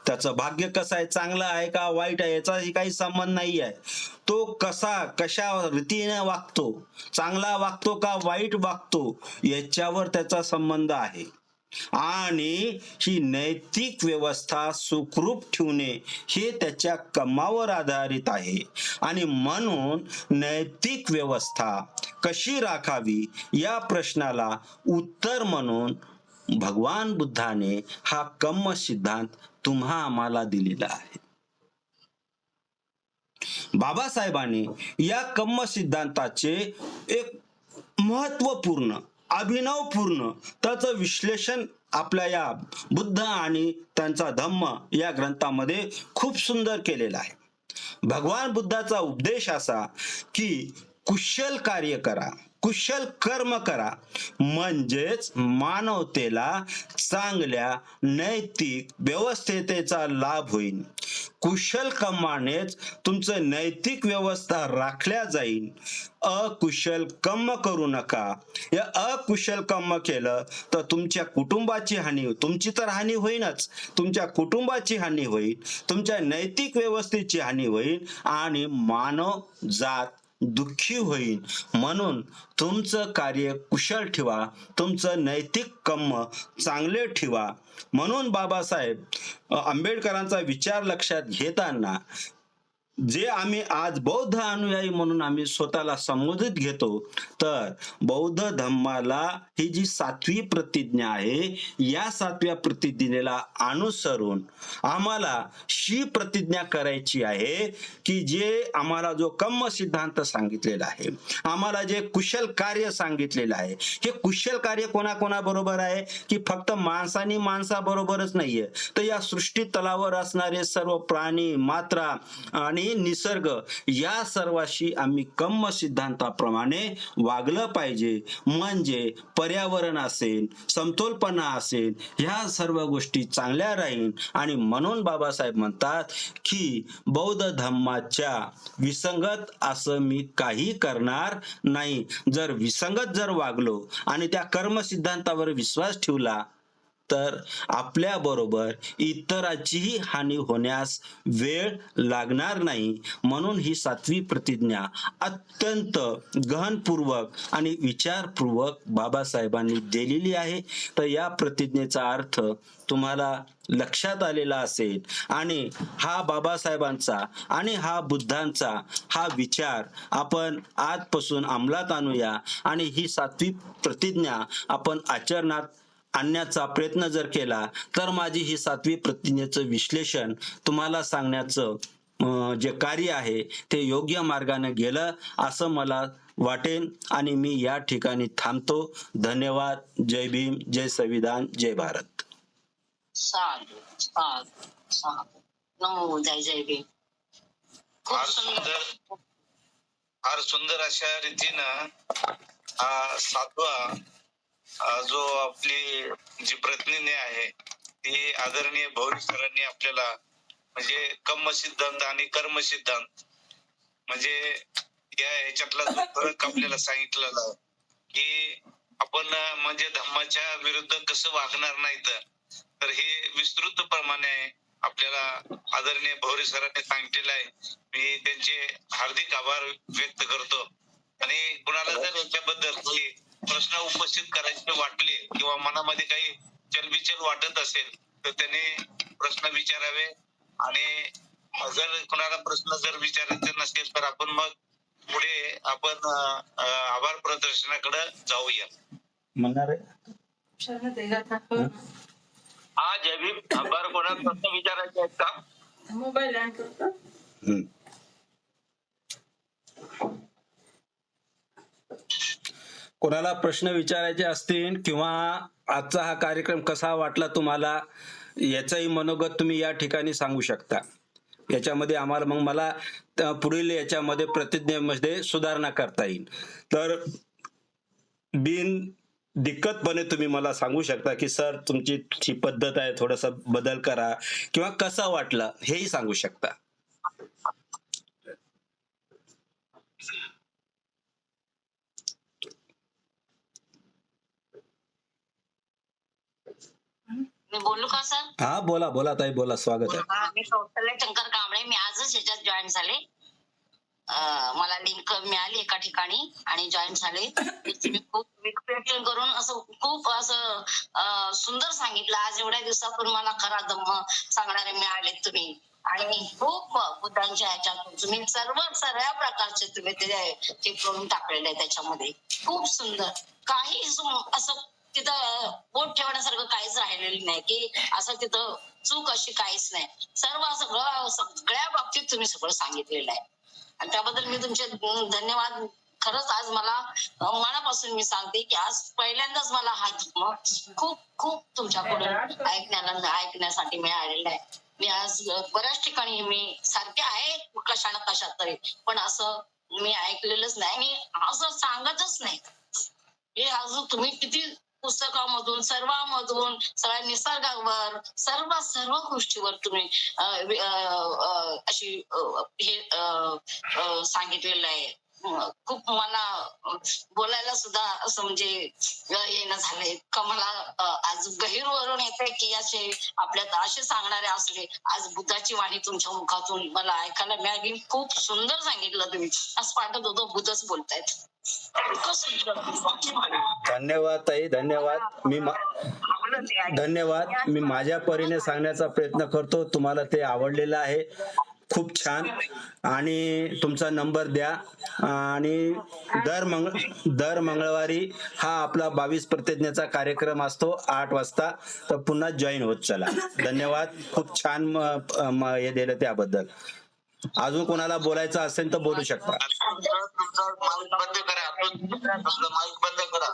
[SPEAKER 3] त्याचं भाग्य कसं आहे, चांगलं आहे का वाईट आहे, याचाही काही संबंध नाही आहे. तो कशा रीतीने वागतो, चांगला वागतो का वाईट वागतो, याच्यावर त्याचा संबंध आहे. आणि ही नैतिक व्यवस्था सुखरूप ठेवणे हे त्याच्या कमावर आधारित आहे. आणि म्हणून नैतिक व्यवस्था कशी राखावी या प्रश्नाला उत्तर म्हणून भगवान बुद्धाने हा कर्म सिद्धांत तुम्हा आम्हाला दिलेला आहे. बाबासाहेबांनी या कर्म सिद्धांताचे एक महत्वपूर्ण अभिनवपूर्ण त्याचं विश्लेषण आपल्या या बुद्ध आणि त्यांचा धम्म या ग्रंथामध्ये खूप सुंदर केलेला आहे. भगवान बुद्धाचा उपदेश असा की कुशल कार्य करा, कुशल कर्म करा, म्हणजेच मानवतेला चांगल्या नैतिक व्यवस्थेचा लाभ होईल. कुशल कर्मानेच तुमचं नैतिक व्यवस्था राखल्या जाईल. अकुशल कर्म करू नका. या अकुशल कर्म केलं तर तुमच्या कुटुंबाची हानी होईल. तुमची तर हानी होईनच, तुमच्या कुटुंबाची हानी होईल, तुमच्या नैतिक व्यवस्थेची हानी होईल आणि मानव जात दुःखी होईल. म्हणून तुमचं कार्य कुशल ठेवा, तुमचं नैतिक कर्म चांगले ठेवा. म्हणून बाबासाहेब आंबेडकरांचा विचार लक्षात घेताना जे आम्ही आज बौद्ध अनुयायी म्हणून आम्ही स्वतःला संबोधित घेतो, तर बौद्ध धम्माला ही जी 7वी प्रतिज्ञा आहे, या 7व्या प्रतिज्ञेला अनुसरून आम्हाला ही प्रतिज्ञा करायची आहे की जे आम्हाला जो कर्म सिद्धांत सांगितलेला आहे, आम्हाला जे कुशल कार्य सांगितलेलं आहे, हे कुशल कार्य कोणाकोणाबरोबर आहे की फक्त माणसानी माणसाबरोबरच नाहीये, तर या सृष्टी तलावर असणारे सर्व प्राणी मात्रा आणि निसर्ग या सर्वाशी आम्ही कर्म सिद्धांताप्रमाणे वागलं पाहिजे. म्हणजे पर्यावरण असेल, समतोलपणा असेल, ह्या सर्व गोष्टी चांगल्या राहील. आणि म्हणून बाबासाहेब म्हणतात की बौद्ध धम्माच्या विसंगत असं मी काही करणार नाही. जर विसंगत जर वागलो आणि त्या कर्म सिद्धांतावर विश्वास ठेवला तर आपल्या बरोबर इतराचीही हानी होण्यास वेळ लागणार नाही. म्हणून ही 7वी प्रतिज्ञा अत्यंत गहनपूर्वक आणि विचारपूर्वक बाबासाहेबांनी दिलेली आहे. तर या प्रतिज्ञेचा अर्थ तुम्हाला लक्षात आलेला असेल आणि हा बाबासाहेबांचा आणि हा बुद्धांचा हा विचार आपण आजपासून अंमलात आणूया आणि ही 7वी प्रतिज्ञा आपण आचरणात आणण्याचा प्रयत्न जर केला तर माझी ही 7वी प्रतिज्ञेचं विश्लेषण तुम्हाला सांगण्याचं जे कार्य आहे ते योग्य मार्गाने गेलं असं मला वाटेल. आणि मी या ठिकाणी थांबतो. धन्यवाद. जय भीम, जय संविधान, जय भारत.
[SPEAKER 1] साधू साधू साधू. नमो जय जय भीम. खूप सुंदर.
[SPEAKER 2] फार सुंदर अशा रीतीनं हा 7वा जो आपली जी प्रतिज्ञा आहे ती आदरणीय भौरी सरांनी आपल्याला म्हणजे कर्म सिद्धांत आणि कर्म सिद्धांत म्हणजे या ह्याच्यातला जो फरक आपल्याला सांगितलेला आहे की आपण म्हणजे धम्माच्या विरुद्ध कसं वागणार नाही. तर हे विस्तृत प्रमाणे आपल्याला आदरणीय भौरी सरांनी सांगितलेलं आहे. मी त्यांचे हार्दिक आभार व्यक्त करतो. आणि कुणाला जर याच्याबद्दल काही प्रश्न उपस्थित करायचे वाटले किंवा मनामध्ये काही चलबिचल वाटत असेल तर त्याने प्रश्न विचारावे. आणि जर कुणाला प्रश्न जर विचारायचे नसेल तर आपण मग पुढे आपण आभार प्रदर्शनाकडे जाऊया.
[SPEAKER 3] म्हणणार आहे
[SPEAKER 4] हा जय भीम. आभार. कोणाला प्रश्न विचारायचे आहेत का?
[SPEAKER 1] मोबाईल ऑन करतो.
[SPEAKER 3] कोणाला प्रश्न विचारायचे असतील किंवा आजचा हा कार्यक्रम कसा वाटला तुम्हाला याचाही मनोगत तुम्ही या ठिकाणी सांगू शकता. याच्यामध्ये आम्हाला मग मला पुढील याच्यामध्ये प्रतिज्ञेमध्ये सुधारणा करता येईल. तर बिन दिक्कतपणे तुम्ही मला सांगू शकता की सर तुमची ही पद्धत आहे, थोडासा बदल करा किंवा कसा वाटला हेही सांगू शकता.
[SPEAKER 1] मी बोलू का सर?
[SPEAKER 3] हा बोला बोला ताई बोला, स्वागत आहे.
[SPEAKER 1] मी कौशल्य शंकर कांबळे. मी आजच ह्याच्यात जॉईन झाले.
[SPEAKER 5] मला लिंक मिळाली एका ठिकाणी आणि जॉईन झाले. तुम्ही खूप विश्लेषण करून असं खूप असं सुंदर सांगितलं. आज एवढ्या दिवसातून मला खरा धम्म सांगणारे मिळाले तुम्ही आणि खूप बुद्धांच्या ह्याच्यातून तुम्ही सगळ्या प्रकारचे तुम्ही ते करून टाकलेले आहे त्याच्यामध्ये. खूप सुंदर. काही असं तिथं बोट ठेवण्यासारखं काहीच राहिलेलं नाही की असं तिथं चूक अशी काहीच नाही. सगळ्या बाबतीत तुम्ही सगळं सांगितलेलं आहे आणि त्याबद्दल मी तुमचे धन्यवाद. खरंच आज मला मनापासून मी सांगते की आज पहिल्यांदाच मला हा खूप खूप तुमच्याकडून ऐकण्यासाठी मिळालेला आहे. मी आज बऱ्याच ठिकाणी मी सारखे आहे कशा ना कशात तरी, पण असं मी ऐकलेलंच नाही आणि असं सांगतच नाही. हे अजून तुम्ही किती पुस्तकामधून सर्वांमधून सगळ्या निसर्गावर सर्व गोष्टीवर तुम्ही अशी हे सांगितलेलं आहे. खूप मला बोलायला सुद्धा असं म्हणजे येणं झालंय का मला आज गहिरवरून येते की असे आपल्यात असे सांगणारे असले. आज बुद्धाची वाणी तुमच्या मुखातून मला ऐकायला मिळाली. खूप सुंदर सांगितलं तुम्ही. असं वाटत होतं बुद्धच बोलतायत.
[SPEAKER 3] धन्यवाद ताई, धन्यवाद. धन्यवाद. मी माझ्या परीने सांगण्याचा प्रयत्न करतो. तुम्हाला ते आवडलेलं आहे. खूप छान. आणि तुमचा नंबर द्या आणि दर मंगळवारी हा आपला 22 प्रतिज्ञेचा कार्यक्रम असतो 8 वाजता. तर पुन्हा जॉईन होत चला. धन्यवाद. खूप छान हे दिलं त्याबद्दल. अजून कोणाला बोलायचं असेल तर बोलू शकता.
[SPEAKER 2] बंद करा. माईक बंद करा.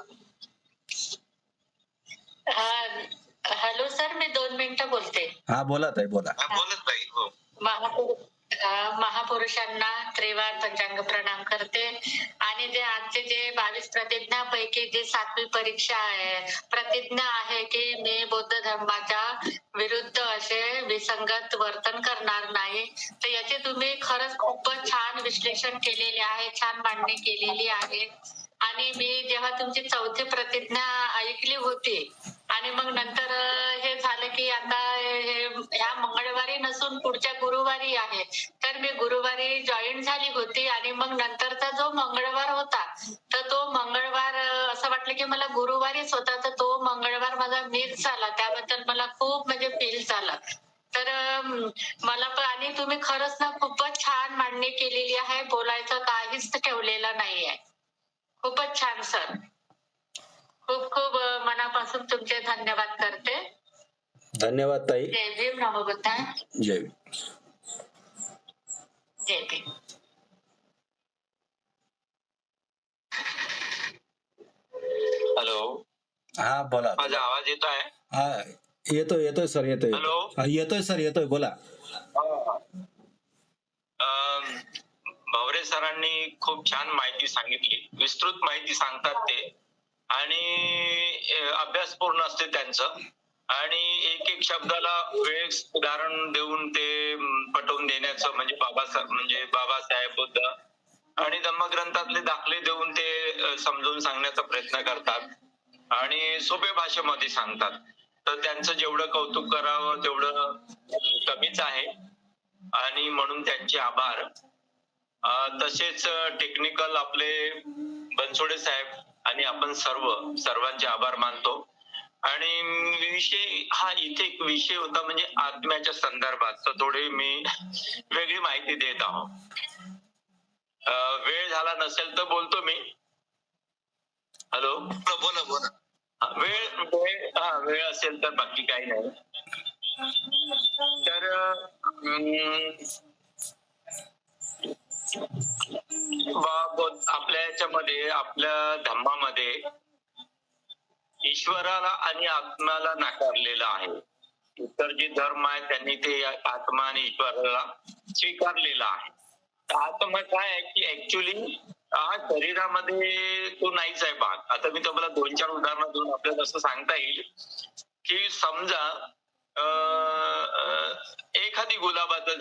[SPEAKER 1] हॅलो सर, मी 2 मिनिटं बोलते.
[SPEAKER 3] हा बोला ताई, बोला.
[SPEAKER 2] बोलत नाही. हो.
[SPEAKER 1] महापुरुषांना त्रिवार पंचांग प्रणाम करते आणि जे आजचे जे 22 प्रतिज्ञापैकी जी 7वी परीक्षा आहे, प्रतिज्ञा आहे की मी बौद्ध धर्माच्या विरुद्ध असे विसंगत वर्तन करणार नाही. तर याचे तुम्ही खरंच खूपच छान विश्लेषण केलेले आहे, छान मांडणी केलेली आहे. आणि मी जेव्हा तुमची 4थी प्रतिज्ञा ऐकली होती आणि मग नंतर हे झालं की आता ह्या मंगळवारी नसून पुढच्या गुरुवारी आहे, तर मी गुरुवारी जॉईन झाली होती आणि मग नंतरचा जो मंगळवार होता तर तो मंगळवार असं वाटलं की मला गुरुवारीच होता, तर तो मंगळवार माझा मिस झाला. त्याबद्दल मला खूप म्हणजे फील झालं. तर मला पण आणि तुम्ही खरंच ना खूपच छान मांडणी केलेली आहे, बोलायचं काहीच ठेवलेलं नाहीये. खूपच छान सर. खूप खूप मनापासून तुमचे धन्यवाद करते.
[SPEAKER 3] धन्यवाद ताई.
[SPEAKER 1] जय भीम. नमो बुद्धाय.
[SPEAKER 3] जय भीम.
[SPEAKER 1] जय भीम.
[SPEAKER 2] हॅलो.
[SPEAKER 3] हा बोला.
[SPEAKER 2] माझा आवाज येतो आहे?
[SPEAKER 3] हा येतोय सर, येतोय.
[SPEAKER 2] हॅलो.
[SPEAKER 3] येतोय सर, येतोय. बोला.
[SPEAKER 2] भावरे सरांनी खूप छान माहिती सांगितली. विस्तृत माहिती सांगतात ते आणि अभ्यासपूर्ण असते त्यांचं आणि एक शब्दाला वेळेस उदाहरण देऊन ते पटवून देण्याचं म्हणजे बाबासाहेब बुद्ध आणि धम्मग्रंथातले दाखले देऊन ते समजून सांगण्याचा प्रयत्न करतात आणि सोप्या भाषेमध्ये सांगतात. तर त्यांचं जेवढं कौतुक करावं तेवढं कमीच आहे आणि म्हणून त्यांचे आभार. तसेच टेक्निकल आपले बनसोडे साहेब आणि आपण सर्वांचे आभार मानतो. आणि विषय हा इथे एक विषय होता म्हणजे आत्म्याच्या संदर्भात, तर थोडी मी वेगळी माहिती देत आहोत. वेळ झाला नसेल तर बोलतो मी. हॅलो. बोला. वेळ असेल तर बाकी काही नाही. तर आपल्या याच्यामध्ये आपल्या धम्मामध्ये ईश्वराला आणि आत्म्याला नाकारलेलं आहे. इतर जे धर्म आहे त्यांनी ते आत्मा आणि ईश्वराला स्वीकारलेला आहे. तर आत्मा काय आहे की ऍक्च्युली हा शरीरामध्ये तो नाहीच आहे भाग. आता मी तुम्हाला 2-4 उदाहरणं देऊन आपल्याला असं सांगता येईल की समजा एखादी गुलाबाचं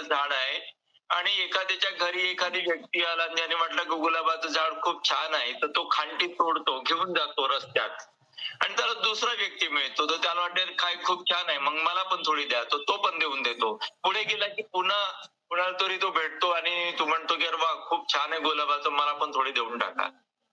[SPEAKER 2] झाड आहे आणि एखाद्याच्या घरी एखादी व्यक्ती आला आणि त्याने म्हटलं की गुलाबाचं झाड खूप छान आहे, तर तो खांटी तोडतो, घेऊन जातो रस्त्यात आणि त्याला दुसरा व्यक्ती मिळतो, तर त्याला वाटतं काय खूप छान आहे, मग मला पण थोडी द्या, तो पण देऊन देतो. पुढे गेला की पुन्हा
[SPEAKER 6] कुणाला तरी तो भेटतो आणि तू म्हणतो की अरे वा खूप छान आहे गुलाबाचं, मला पण थोडी देऊन टाका.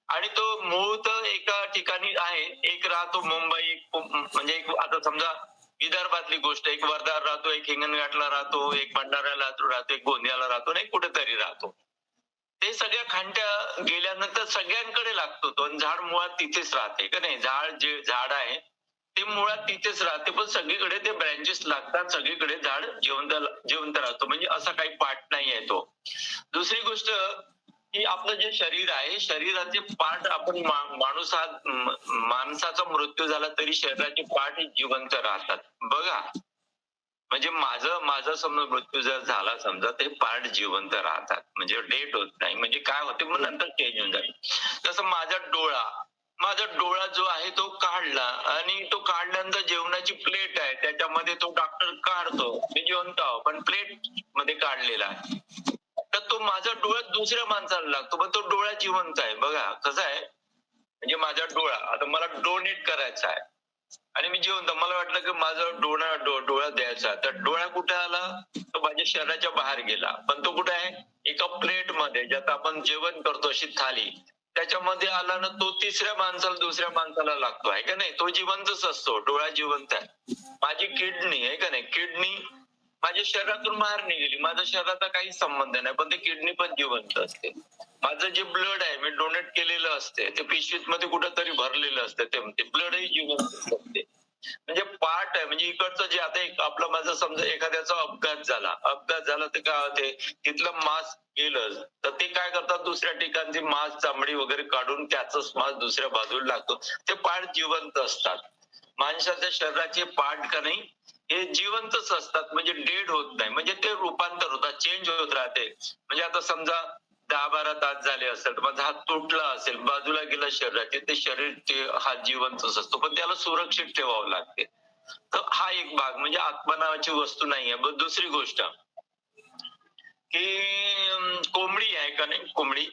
[SPEAKER 6] आणि तो मूळ तर एका ठिकाणी आहे, एक राहतो मुंबई, एक म्हणजे एक आता समजा विदर्भातली गोष्ट, एक वर्धावर राहतो, एक हिंगणघाटला राहतो, एक भंडाऱ्याला राहतो, एक गोंदियाला राहतो, नाही कुठेतरी राहतो. ते सगळ्या खांट्या गेल्यानंतर सगळ्यांकडे लागतो तो, आणि झाड मुळात तिथेच राहते का नाही. झाड जे झाड आहे ते मुळात तिथेच राहते, पण सगळीकडे ते ब्रँचेस लागतात, सगळीकडे झाड जिवंत जिवंत राहतो, म्हणजे असा काही पार्ट नाही आहे तो. दुसरी गोष्ट की आपलं जे शरीर आहे, शरीराचे पार्ट आपण माणूस हा माणसाचा मृत्यू झाला तरी शरीराचे पार्ट हे जिवंत राहतात बघा. म्हणजे माझा समजा मृत्यू जर झाला समजा, ते पार्ट जिवंत राहतात, म्हणजे डेट होत नाही. म्हणजे काय होते मग नंतर चेंज होऊन जाते. तसं माझा डोळा जो आहे तो काढला, आणि तो काढल्यानंतर जेवणाची प्लेट आहे त्याच्यामध्ये तो डॉक्टर काढतो, मी जिवंत आहो पण प्लेट मध्ये काढलेला आहे, तर तो माझा डोळा दुसऱ्या माणसाला लागतो, पण तो डोळा जिवंत आहे. बघा कसं आहे, म्हणजे माझा डोळा आता मला डोनेट करायचा आहे आणि मी जिवंत, मला वाटलं की माझा डोळा द्यायचा, तर डोळा कुठे आला, तो माझ्या शरीराच्या बाहेर गेला, पण तो कुठे आहे, एका प्लेट मध्ये ज्यात आपण जेवण करतो अशी थाली, त्याच्यामध्ये आला ना, तो तिसऱ्या माणसाला दुसऱ्या माणसाला लागतो आहे का नाही. तो जिवंतच असतो, डोळा जिवंत आहे. माझी किडनी आहे का नाही, किडनी माझ्या शरीरातून बाहेर निघाली, माझ्या शरीराचा काही संबंध नाही, पण ते किडनी पण जिवंत असते. माझं जे ब्लड आहे मी डोनेट केलेलं असते, ते पिशवीत मध्ये कुठेतरी भरलेलं असतं, ते ब्लडही जिवंत असते. म्हणजे पार्ट आहे, म्हणजे इकडचं जे आता एक आपलं माझं समजा एखाद्याचा अपघात झाला तर काय होते, तिथलं मांस गेलं तर ते काय करतात, दुसऱ्या ठिकाणची मांस चामडी वगैरे काढून त्याच मांस दुसऱ्या बाजूला लागतो. ते पार्ट जिवंत असतात. माणसाच्या शरीराचे पार्ट का नाही हे जिवंतच असतात, म्हणजे डेड होत नाही, म्हणजे ते रूपांतर होतात, चेंज होत राहते. म्हणजे आता समजा 10-12 तास झाले असेल, माझा हात तुटला असेल, बाजूला गेला शरीराचे, ते शरीर ते हात जिवंतच असतो, पण त्याला सुरक्षित ठेवावं लागते. तर हा एक भाग, म्हणजे आत्मा नावाची वस्तू नाहीये. दुसरी गोष्ट की कोंबडी आहे का नाही, कोंबडी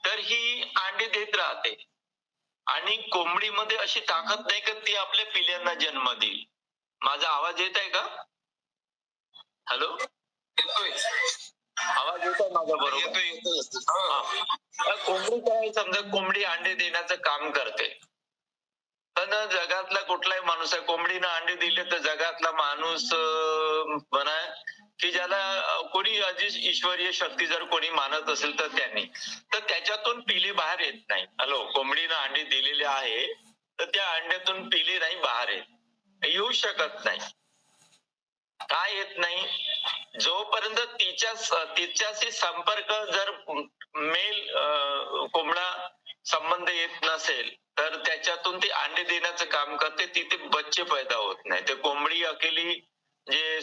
[SPEAKER 6] तर ही अंडे देत राहते, आणि कोंबडीमध्ये अशी ताकद नाही का ती आपल्या पिल्यांना जन्म देईल. माझा आवाज येत आहे का? हॅलो, आवाज येत आहे माझा बरोबर? कोंबडी काय, समजा कोंबडी अंडे देण्याचं काम करते, पण जगातला कुठलाही माणूस आहे, कोंबडीनं अंडे दिले तर जगातला माणूस म्हणा की ज्याला कोणी ईश्वरीय शक्ती जर कोणी मानत असेल तर त्यांनी, तर त्याच्यातून पिली बाहेर येत नाही. हॅलो, कोंबडीनं अंडे दिलेले आहे तर त्या अंड्यातून पिली नाही बाहेर येऊ शकत नाही. काय येत नाही, जोपर्यंत तिच्याशी संपर्क जर मेल कोंबडा संबंध येत नसेल तर त्याच्यातून ते अंडे देण्याचं काम करते, तिथे बच्चे पैदा होत नाही. ते कोंबडी अकेली जे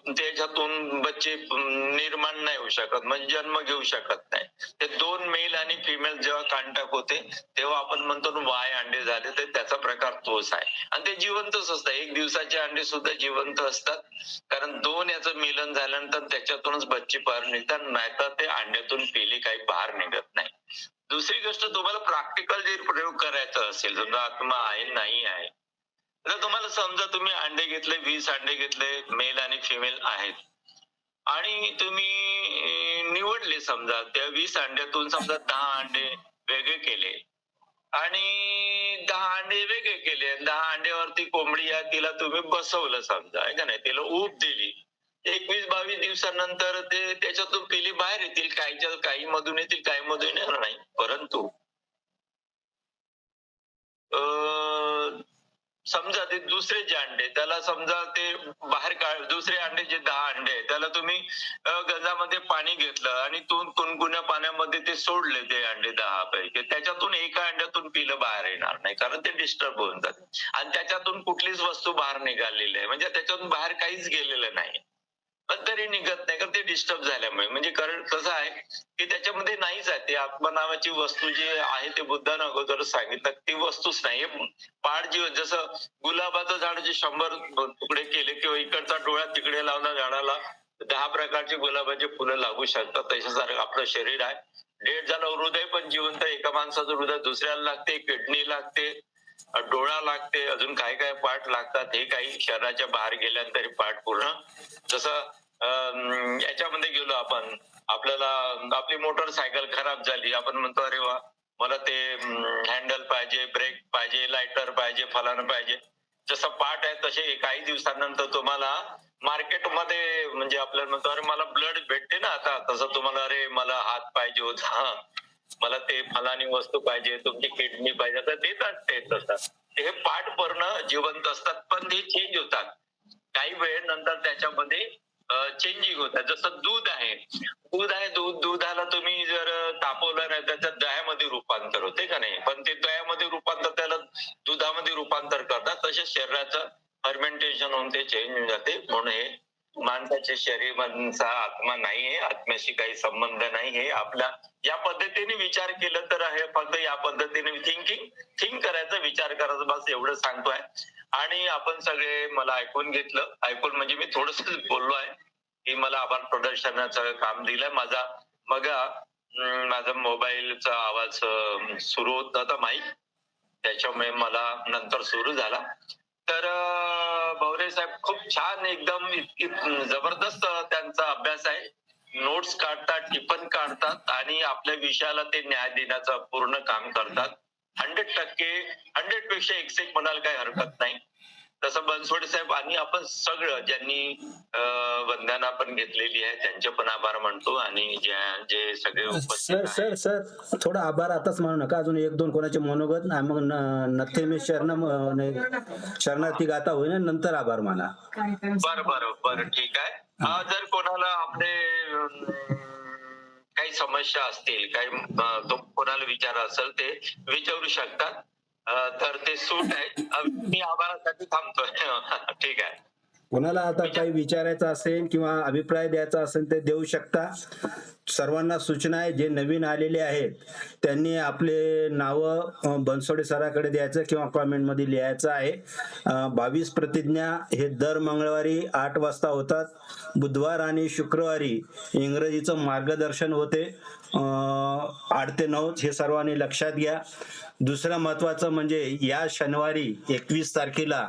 [SPEAKER 6] त्याच्यातून बच्चे निर्माण नाही होऊ शकत, म्हणजे जन्म घेऊ शकत नाही. ते दोन मेल आणि फिमेल जेव्हा कॉन्टॅक्ट होते तेव्हा आपण म्हणतो वाय अंडे झाले, तर त्याचा प्रकार तोच आहे. आणि ते जिवंतच असतात, 1 दिवसाचे अंडे सुद्धा जिवंत असतात, कारण 2 याचं मिलन झाल्यानंतर त्याच्यातूनच बच्चे बाहेर निघतात, नाहीतर ते अंड्यातून पिली काही बाहेर निघत नाही. दुसरी गोष्ट, तुम्हाला प्रॅक्टिकल जे प्रयोग करायचा असेल, समजा आत्मा आहे नाही आहे, तर तुम्हाला समजा तुम्ही अंडे घेतले, 20 अंडे घेतले, मेल आणि फिमेल आहेत, आणि तुम्ही निवडले समजा त्या 20 अंड्यातून समजा 10 अंडे वेगळे केले आणि 10 अंडे वेगळे केले, 10 अंड्यावरती कोंबडी आहे तिला तुम्ही बसवलं समजा, आहे का नाही, तिला ऊब दिली. 21-22 दिवसानंतर ते त्याच्यातून पिली बाहेर येतील, काही मधून येतील, काही मधून येणार नाही. परंतु समजा ते दुसरे जे अंडे, त्याला समजा ते बाहेर काढ, दुसरे अंडे जे 10 अंडे आहेत त्याला तुम्ही गंजामध्ये पाणी घेतलं आणि कुणकुण्या पाण्यामध्ये ते सोडले, ते अंडे 10 पैकी त्याच्यातून एका अंड्यातून पिलं बाहेर येणार नाही, कारण ते डिस्टर्ब होऊन जाते, आणि त्याच्यातून कुठलीच वस्तू बाहेर निघालेली आहे, म्हणजे त्याच्यातून बाहेर काहीच गेलेलं नाही, पण तरी निघत नाही, कारण ते डिस्टर्ब झाल्यामुळे. म्हणजे कारण कसं आहे की त्याच्यामध्ये नाहीच आहे, ते आत्मा नावाची वस्तू जी आहे ते बुद्धानं अगोदर सांगितलं, ती वस्तूच नाही. पाड जीव, जसं गुलाबाचं झाड जे 100 तुकडे केले किंवा इकडचा डोळा तिकडे लावला झाडाला 10 प्रकारचे गुलाबाचे फुलं लागू शकतात, तशासारखं आपलं शरीर आहे. डेड झालं हृदय पण जिवंत, एका माणसाचं हृदय दुसऱ्याला लागते, किडनी लागते, डोळा लागते, अजून काय काय पार्ट लागतात, हे काही शरीराच्या बाहेर गेल्यानंतर पार्ट पूर्ण. जसं याच्यामध्ये गेलो आपण, आपल्याला आपली मोटरसायकल खराब झाली, आपण म्हणतो अरे वा मला ते हँडल पाहिजे, ब्रेक पाहिजे, लायटर पाहिजे, फलानं पाहिजे. जसं पार्ट आहे तसे काही दिवसानंतर तुम्हाला मार्केटमध्ये म्हणजे आपल्याला म्हणतो अरे मला ब्लड भेटते ना आता, तसं तुम्हाला अरे मला हात पाहिजे होता, मला ते फलानी वस्तू पाहिजे, तुमची किडनी पाहिजे, आता देतात ते तसं. हे पार्ट पूर्ण जिवंत असतात पण ते चेंज होतात काही वेळ नंतर, त्याच्यामध्ये चेंजिंग होतात. जसं दूध आहे, दुधाला तुम्ही जर तापवलं नाही त्याच्यात दह्यामध्ये रूपांतर होते का नाही, पण ते दह्यामध्ये रूपांतर त्याला दुधामध्ये रूपांतर करतात. तसे शरीराचं फर्मेंटेशन होऊन ते चेंज होऊन जाते. म्हणून हे माणसाच्या शरीराचा आत्मा नाहीये, आत्म्याशी काही संबंध नाही. हे आपल्या या पद्धतीने विचार केलं तर हे फक्त या पद्धतीने थिंक करायचा, विचार करायचा, बस एवढं सांगतोय. आणि आपण सगळे मला ऐकून घेतलं, ऐकून म्हणजे मी थोडस बोललो आहे की मला आभार प्रदर्शनाचं काम दिलंय. माझा मोबाईलचा आवाज सुरू होत नव्हता माईक, त्याच्यामुळे मला नंतर सुरू झाला. तर भवरे साहेब खूप छान, एकदम इतकी जबरदस्त त्यांचा अभ्यास आहे. नोट्स काढतात, टिपण काढतात आणि आपल्या विषयाला ते न्याय देण्याचं पूर्ण काम करतात. 100% 100 पेक्षा 100 म्हणायला काही हरकत नाही. तसं बनसोडे साहेब आणि आपण सगळं ज्यांनी वंदना पण घेतलेली आहे त्यांचे पण आभार मानतो. आणि जे सगळे उपस्थित
[SPEAKER 3] सर सर थोडा आभार आताच म्हणू नका, अजून एक दोन कोणाचे मनोगत मग नथे मी शरणार्थी गाथा होईल नंतर आभार माना.
[SPEAKER 6] बरं ठीक आहे. जर कोणाला आपले काही समस्या असतील, काही तो कोणाला विचार असेल ते विचारू शकतात. तर ते सूट आहे. मी आभारासाठी थांबतोय. ठीक आहे.
[SPEAKER 3] कोणाला आता काही विचारायचं असेल किंवा अभिप्राय द्यायचा असेल ते देऊ शकता. सर्वांना सूचना आहे, जे नवीन आलेले आहेत त्यांनी आपले नावं बनसोडे सराकडे द्यायचं किंवा कॉमेंटमध्ये लिहायचं आहे. 22 प्रतिज्ञा हे दर मंगळवारी 8 वाजता होतात. बुधवार आणि शुक्रवारी इंग्रजीचं मार्गदर्शन होते 8 ते 9. हे सर्वांनी लक्षात घ्या. दुसरं महत्वाचं म्हणजे या शनिवारी 21 तारखेला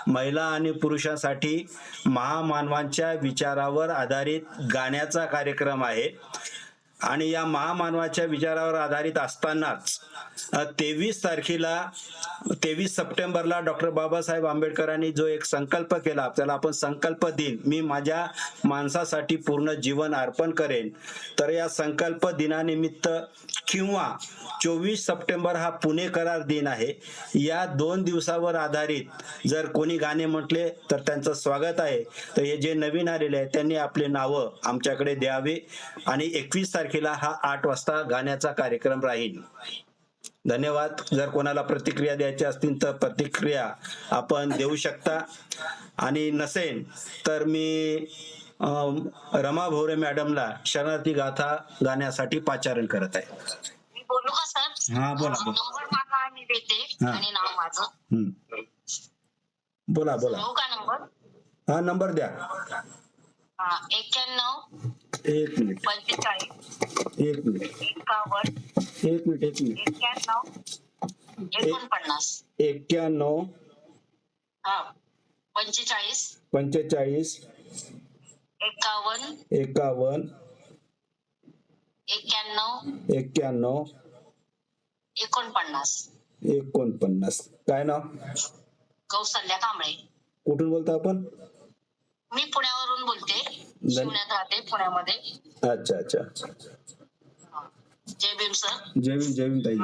[SPEAKER 3] महिला आणि पुरुषांसाठी महामानवांच्या विचारावर आधारित गाण्याचा कार्यक्रम आहे. आणि या महामानवाच्या विचारावर आधारित असतानाच 23 सप्टेंबरला डॉक्टर बाबासाहेब आंबेडकरांनी जो एक संकल्प केला, त्याला आपण संकल्प दिन, मी माझ्या माणसासाठी पूर्ण जीवन अर्पण करेन. तर या संकल्प दिनानिमित्त किंवा 24 सप्टेंबर हा पुणे करार दिन आहे, या 2 दिवसावर आधारित जर कोणी गाणे म्हटले तर त्यांचं स्वागत आहे. तर हे जे नवीन आलेले आहेत त्यांनी आपले नावं आमच्याकडे द्यावे. आणि 21 तारखेला हा 8 वाजता गाण्याचा कार्यक्रम राहील. धन्यवाद. जर कोणाला प्रतिक्रिया द्यायच्या असतील तर प्रतिक्रिया आपण देऊ शकता. आणि नसेल तर मी रमा भोवरे मॅडमला शरणार्थी गाथा गाण्यासाठी पाचारण करत आहे.
[SPEAKER 5] मी बोलू का सर?
[SPEAKER 3] हा बोला.
[SPEAKER 5] नंबर माझा मी देते आणि नाव माझं.
[SPEAKER 3] बोला.
[SPEAKER 5] हो का नंबर?
[SPEAKER 3] हा नंबर द्या.
[SPEAKER 5] 91
[SPEAKER 3] एक मिनिट
[SPEAKER 5] 45
[SPEAKER 3] 51
[SPEAKER 5] 91
[SPEAKER 3] 91
[SPEAKER 5] 45
[SPEAKER 3] 45
[SPEAKER 5] 51
[SPEAKER 3] 51 91 49. काय नाव?
[SPEAKER 5] कौसल्या कांबळे.
[SPEAKER 3] कुठून बोलता आपण?
[SPEAKER 5] मी पुण्यावरून बोलते. शिवण्यात राहते पुण्यामध्ये.
[SPEAKER 3] अच्छा.
[SPEAKER 5] जय भीम सर.
[SPEAKER 3] जय भीम ताई.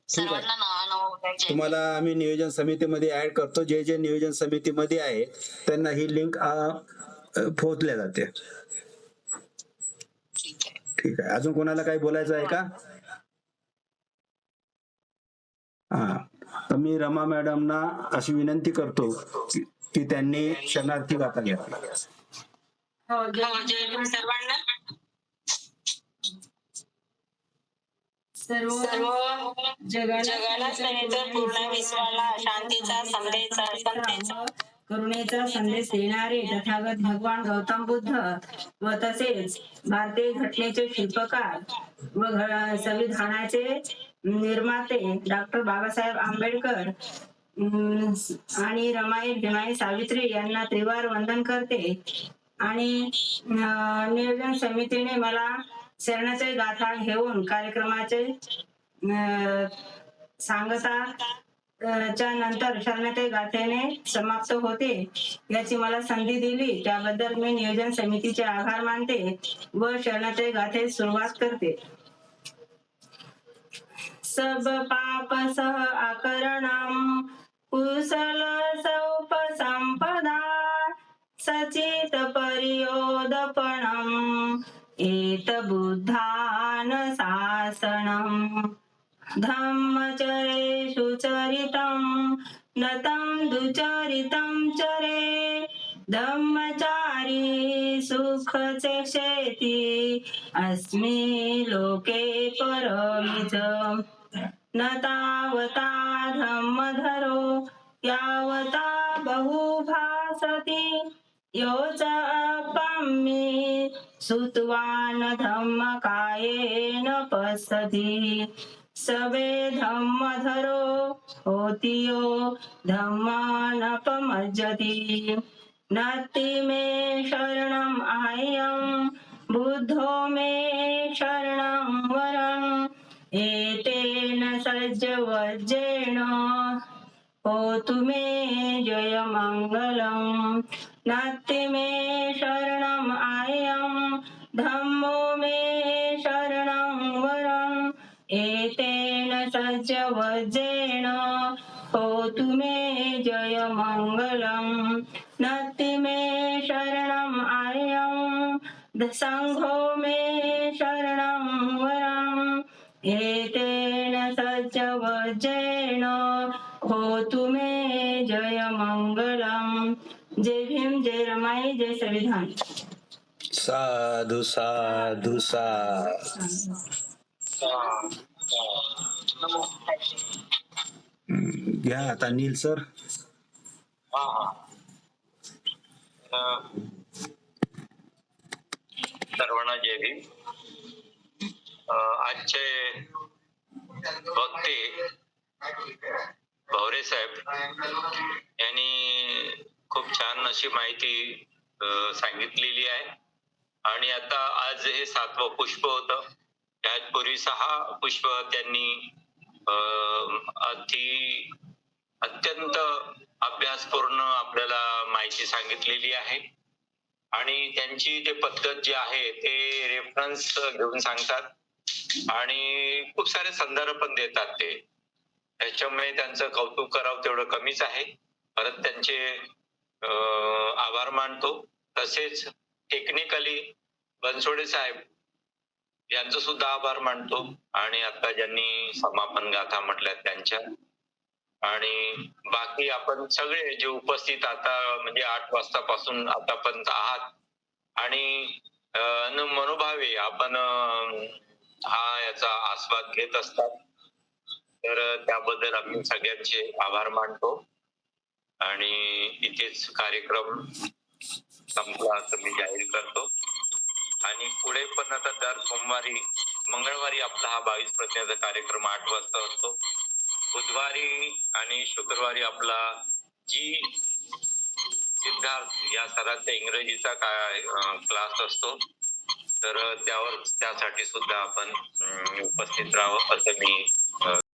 [SPEAKER 5] सर्वांना नमोदय.
[SPEAKER 3] तुम्हाला आम्ही नियोजन समितीमध्ये ऍड करतो. जे जे नियोजन समितीमध्ये आहे त्यांना ही लिंक पोहोचल्या जाते. ठीक आहे. अजून कोणाला काही बोलायचं आहे का? हा, तर मी रमा मॅडमना अशी विनंती करतो की त्यांनी शरणार्थी गाथा घ्या.
[SPEAKER 5] जय भीम सर्वांना.
[SPEAKER 7] सर्व जगाला पूर्ण विश्वाला शांतीचा संदेश करुणेचा संदेश देणारे तथागत भगवान गौतम बुद्ध व तसेच भारतीय घटनेचे शिल्पकार व संविधानाचे निर्माते डॉक्टर बाबासाहेब आंबेडकर आणि रमाई भीमाई सावित्री यांना त्रिवार वंदन करते. आणि नियोजन समितीने मला शरणाचे गाथा घेऊन कार्यक्रमाचे सांगता च्या नंतर शरणाचे गाथेने समाप्त होते याची मला संधी दिली त्याबद्दल मी नियोजन समितीचे आभार मानते व शरणाचे गाथे सुरुवात करते. सब पाप सह आकरणम कुशल सौपसंपदा सचित परियोदपणम एत बुद्धान शासनम धम्मचरेषु चरितं नतं दुचरितं चरे धम्मचारी सुख चेक्षेति अस्मि लोके परमिच न तावता धम्मधरो यावता बहुभासति योच अपम्मि सुतवान धम्मकायेन पश्यति सबे धम्मधरो होतियो धम्मानपमज्जति नत्ति मे शरणम् आह्यं बुद्धो मे शरणं वरम् एतेन सज्जवज्जेन होतु मे जयमङ्गलम् नत्ति मे शरणम् आह्यं धम्मो मे शरणं वरम् एतेन सज्जवज्जेन होतु मे जयमङ्गलम् नत्ति मे शरणम् आह्यं सङ्घो मे शरणं वरम् एतेन सज्जवज्जेन होतु मे जयमङ्गलम्. जय भीम, जय रमाई, जय संविधान.
[SPEAKER 3] साधू साधू साधू. घ्या आता नील सर.
[SPEAKER 6] सर्वांना जय भीम. आजचे वक्ते भवरे साहेब यांनी खूप छान अशी माहिती सांगितलेली आहे आणि आता आज हे 7वं पुष्प होतं. त्यापूर्वी 6 पुष्प त्यांनी अत्यंत अभ्यासपूर्ण आपल्याला माहिती सांगितलेली आहे आणि त्यांची जे पद्धत जी आहे ते रेफरन्स घेऊन सांगतात आणि खूप सारे संदर्भ पण देतात ते. त्याच्यामुळे त्यांचं कौतुक करावं तेवढं कमीच आहे. परत त्यांचे आभार मानतो. तसेच टेक्निकली बनसोडे साहेब यांचं सुद्धा आभार मानतो आणि आता ज्यांनी समापन गाथा म्हटल्या त्यांच्या आणि बाकी आपण सगळे जे उपस्थित आता म्हणजे 8 वाजतापासून आतापर्यंत आहात आणि मनोभावे आपण हा याचा आस्वाद घेत असतात. तर त्याबद्दल आम्ही सगळ्यांचे आभार मानतो आणि इथेच कार्यक्रम संपला असं मी जाहीर करतो. आणि पुढे पण आता दर सोमवारी मंगळवारी आपला हा 22 प्रश्नाचा कार्यक्रम 8 वाजता असतो. बुधवारी आणि शुक्रवारी आपला जी सिद्धार्थ या सरांचा इंग्रजीचा क्लास असतो. तर त्यासाठी सुद्धा आपण उपस्थित राहावं असं मी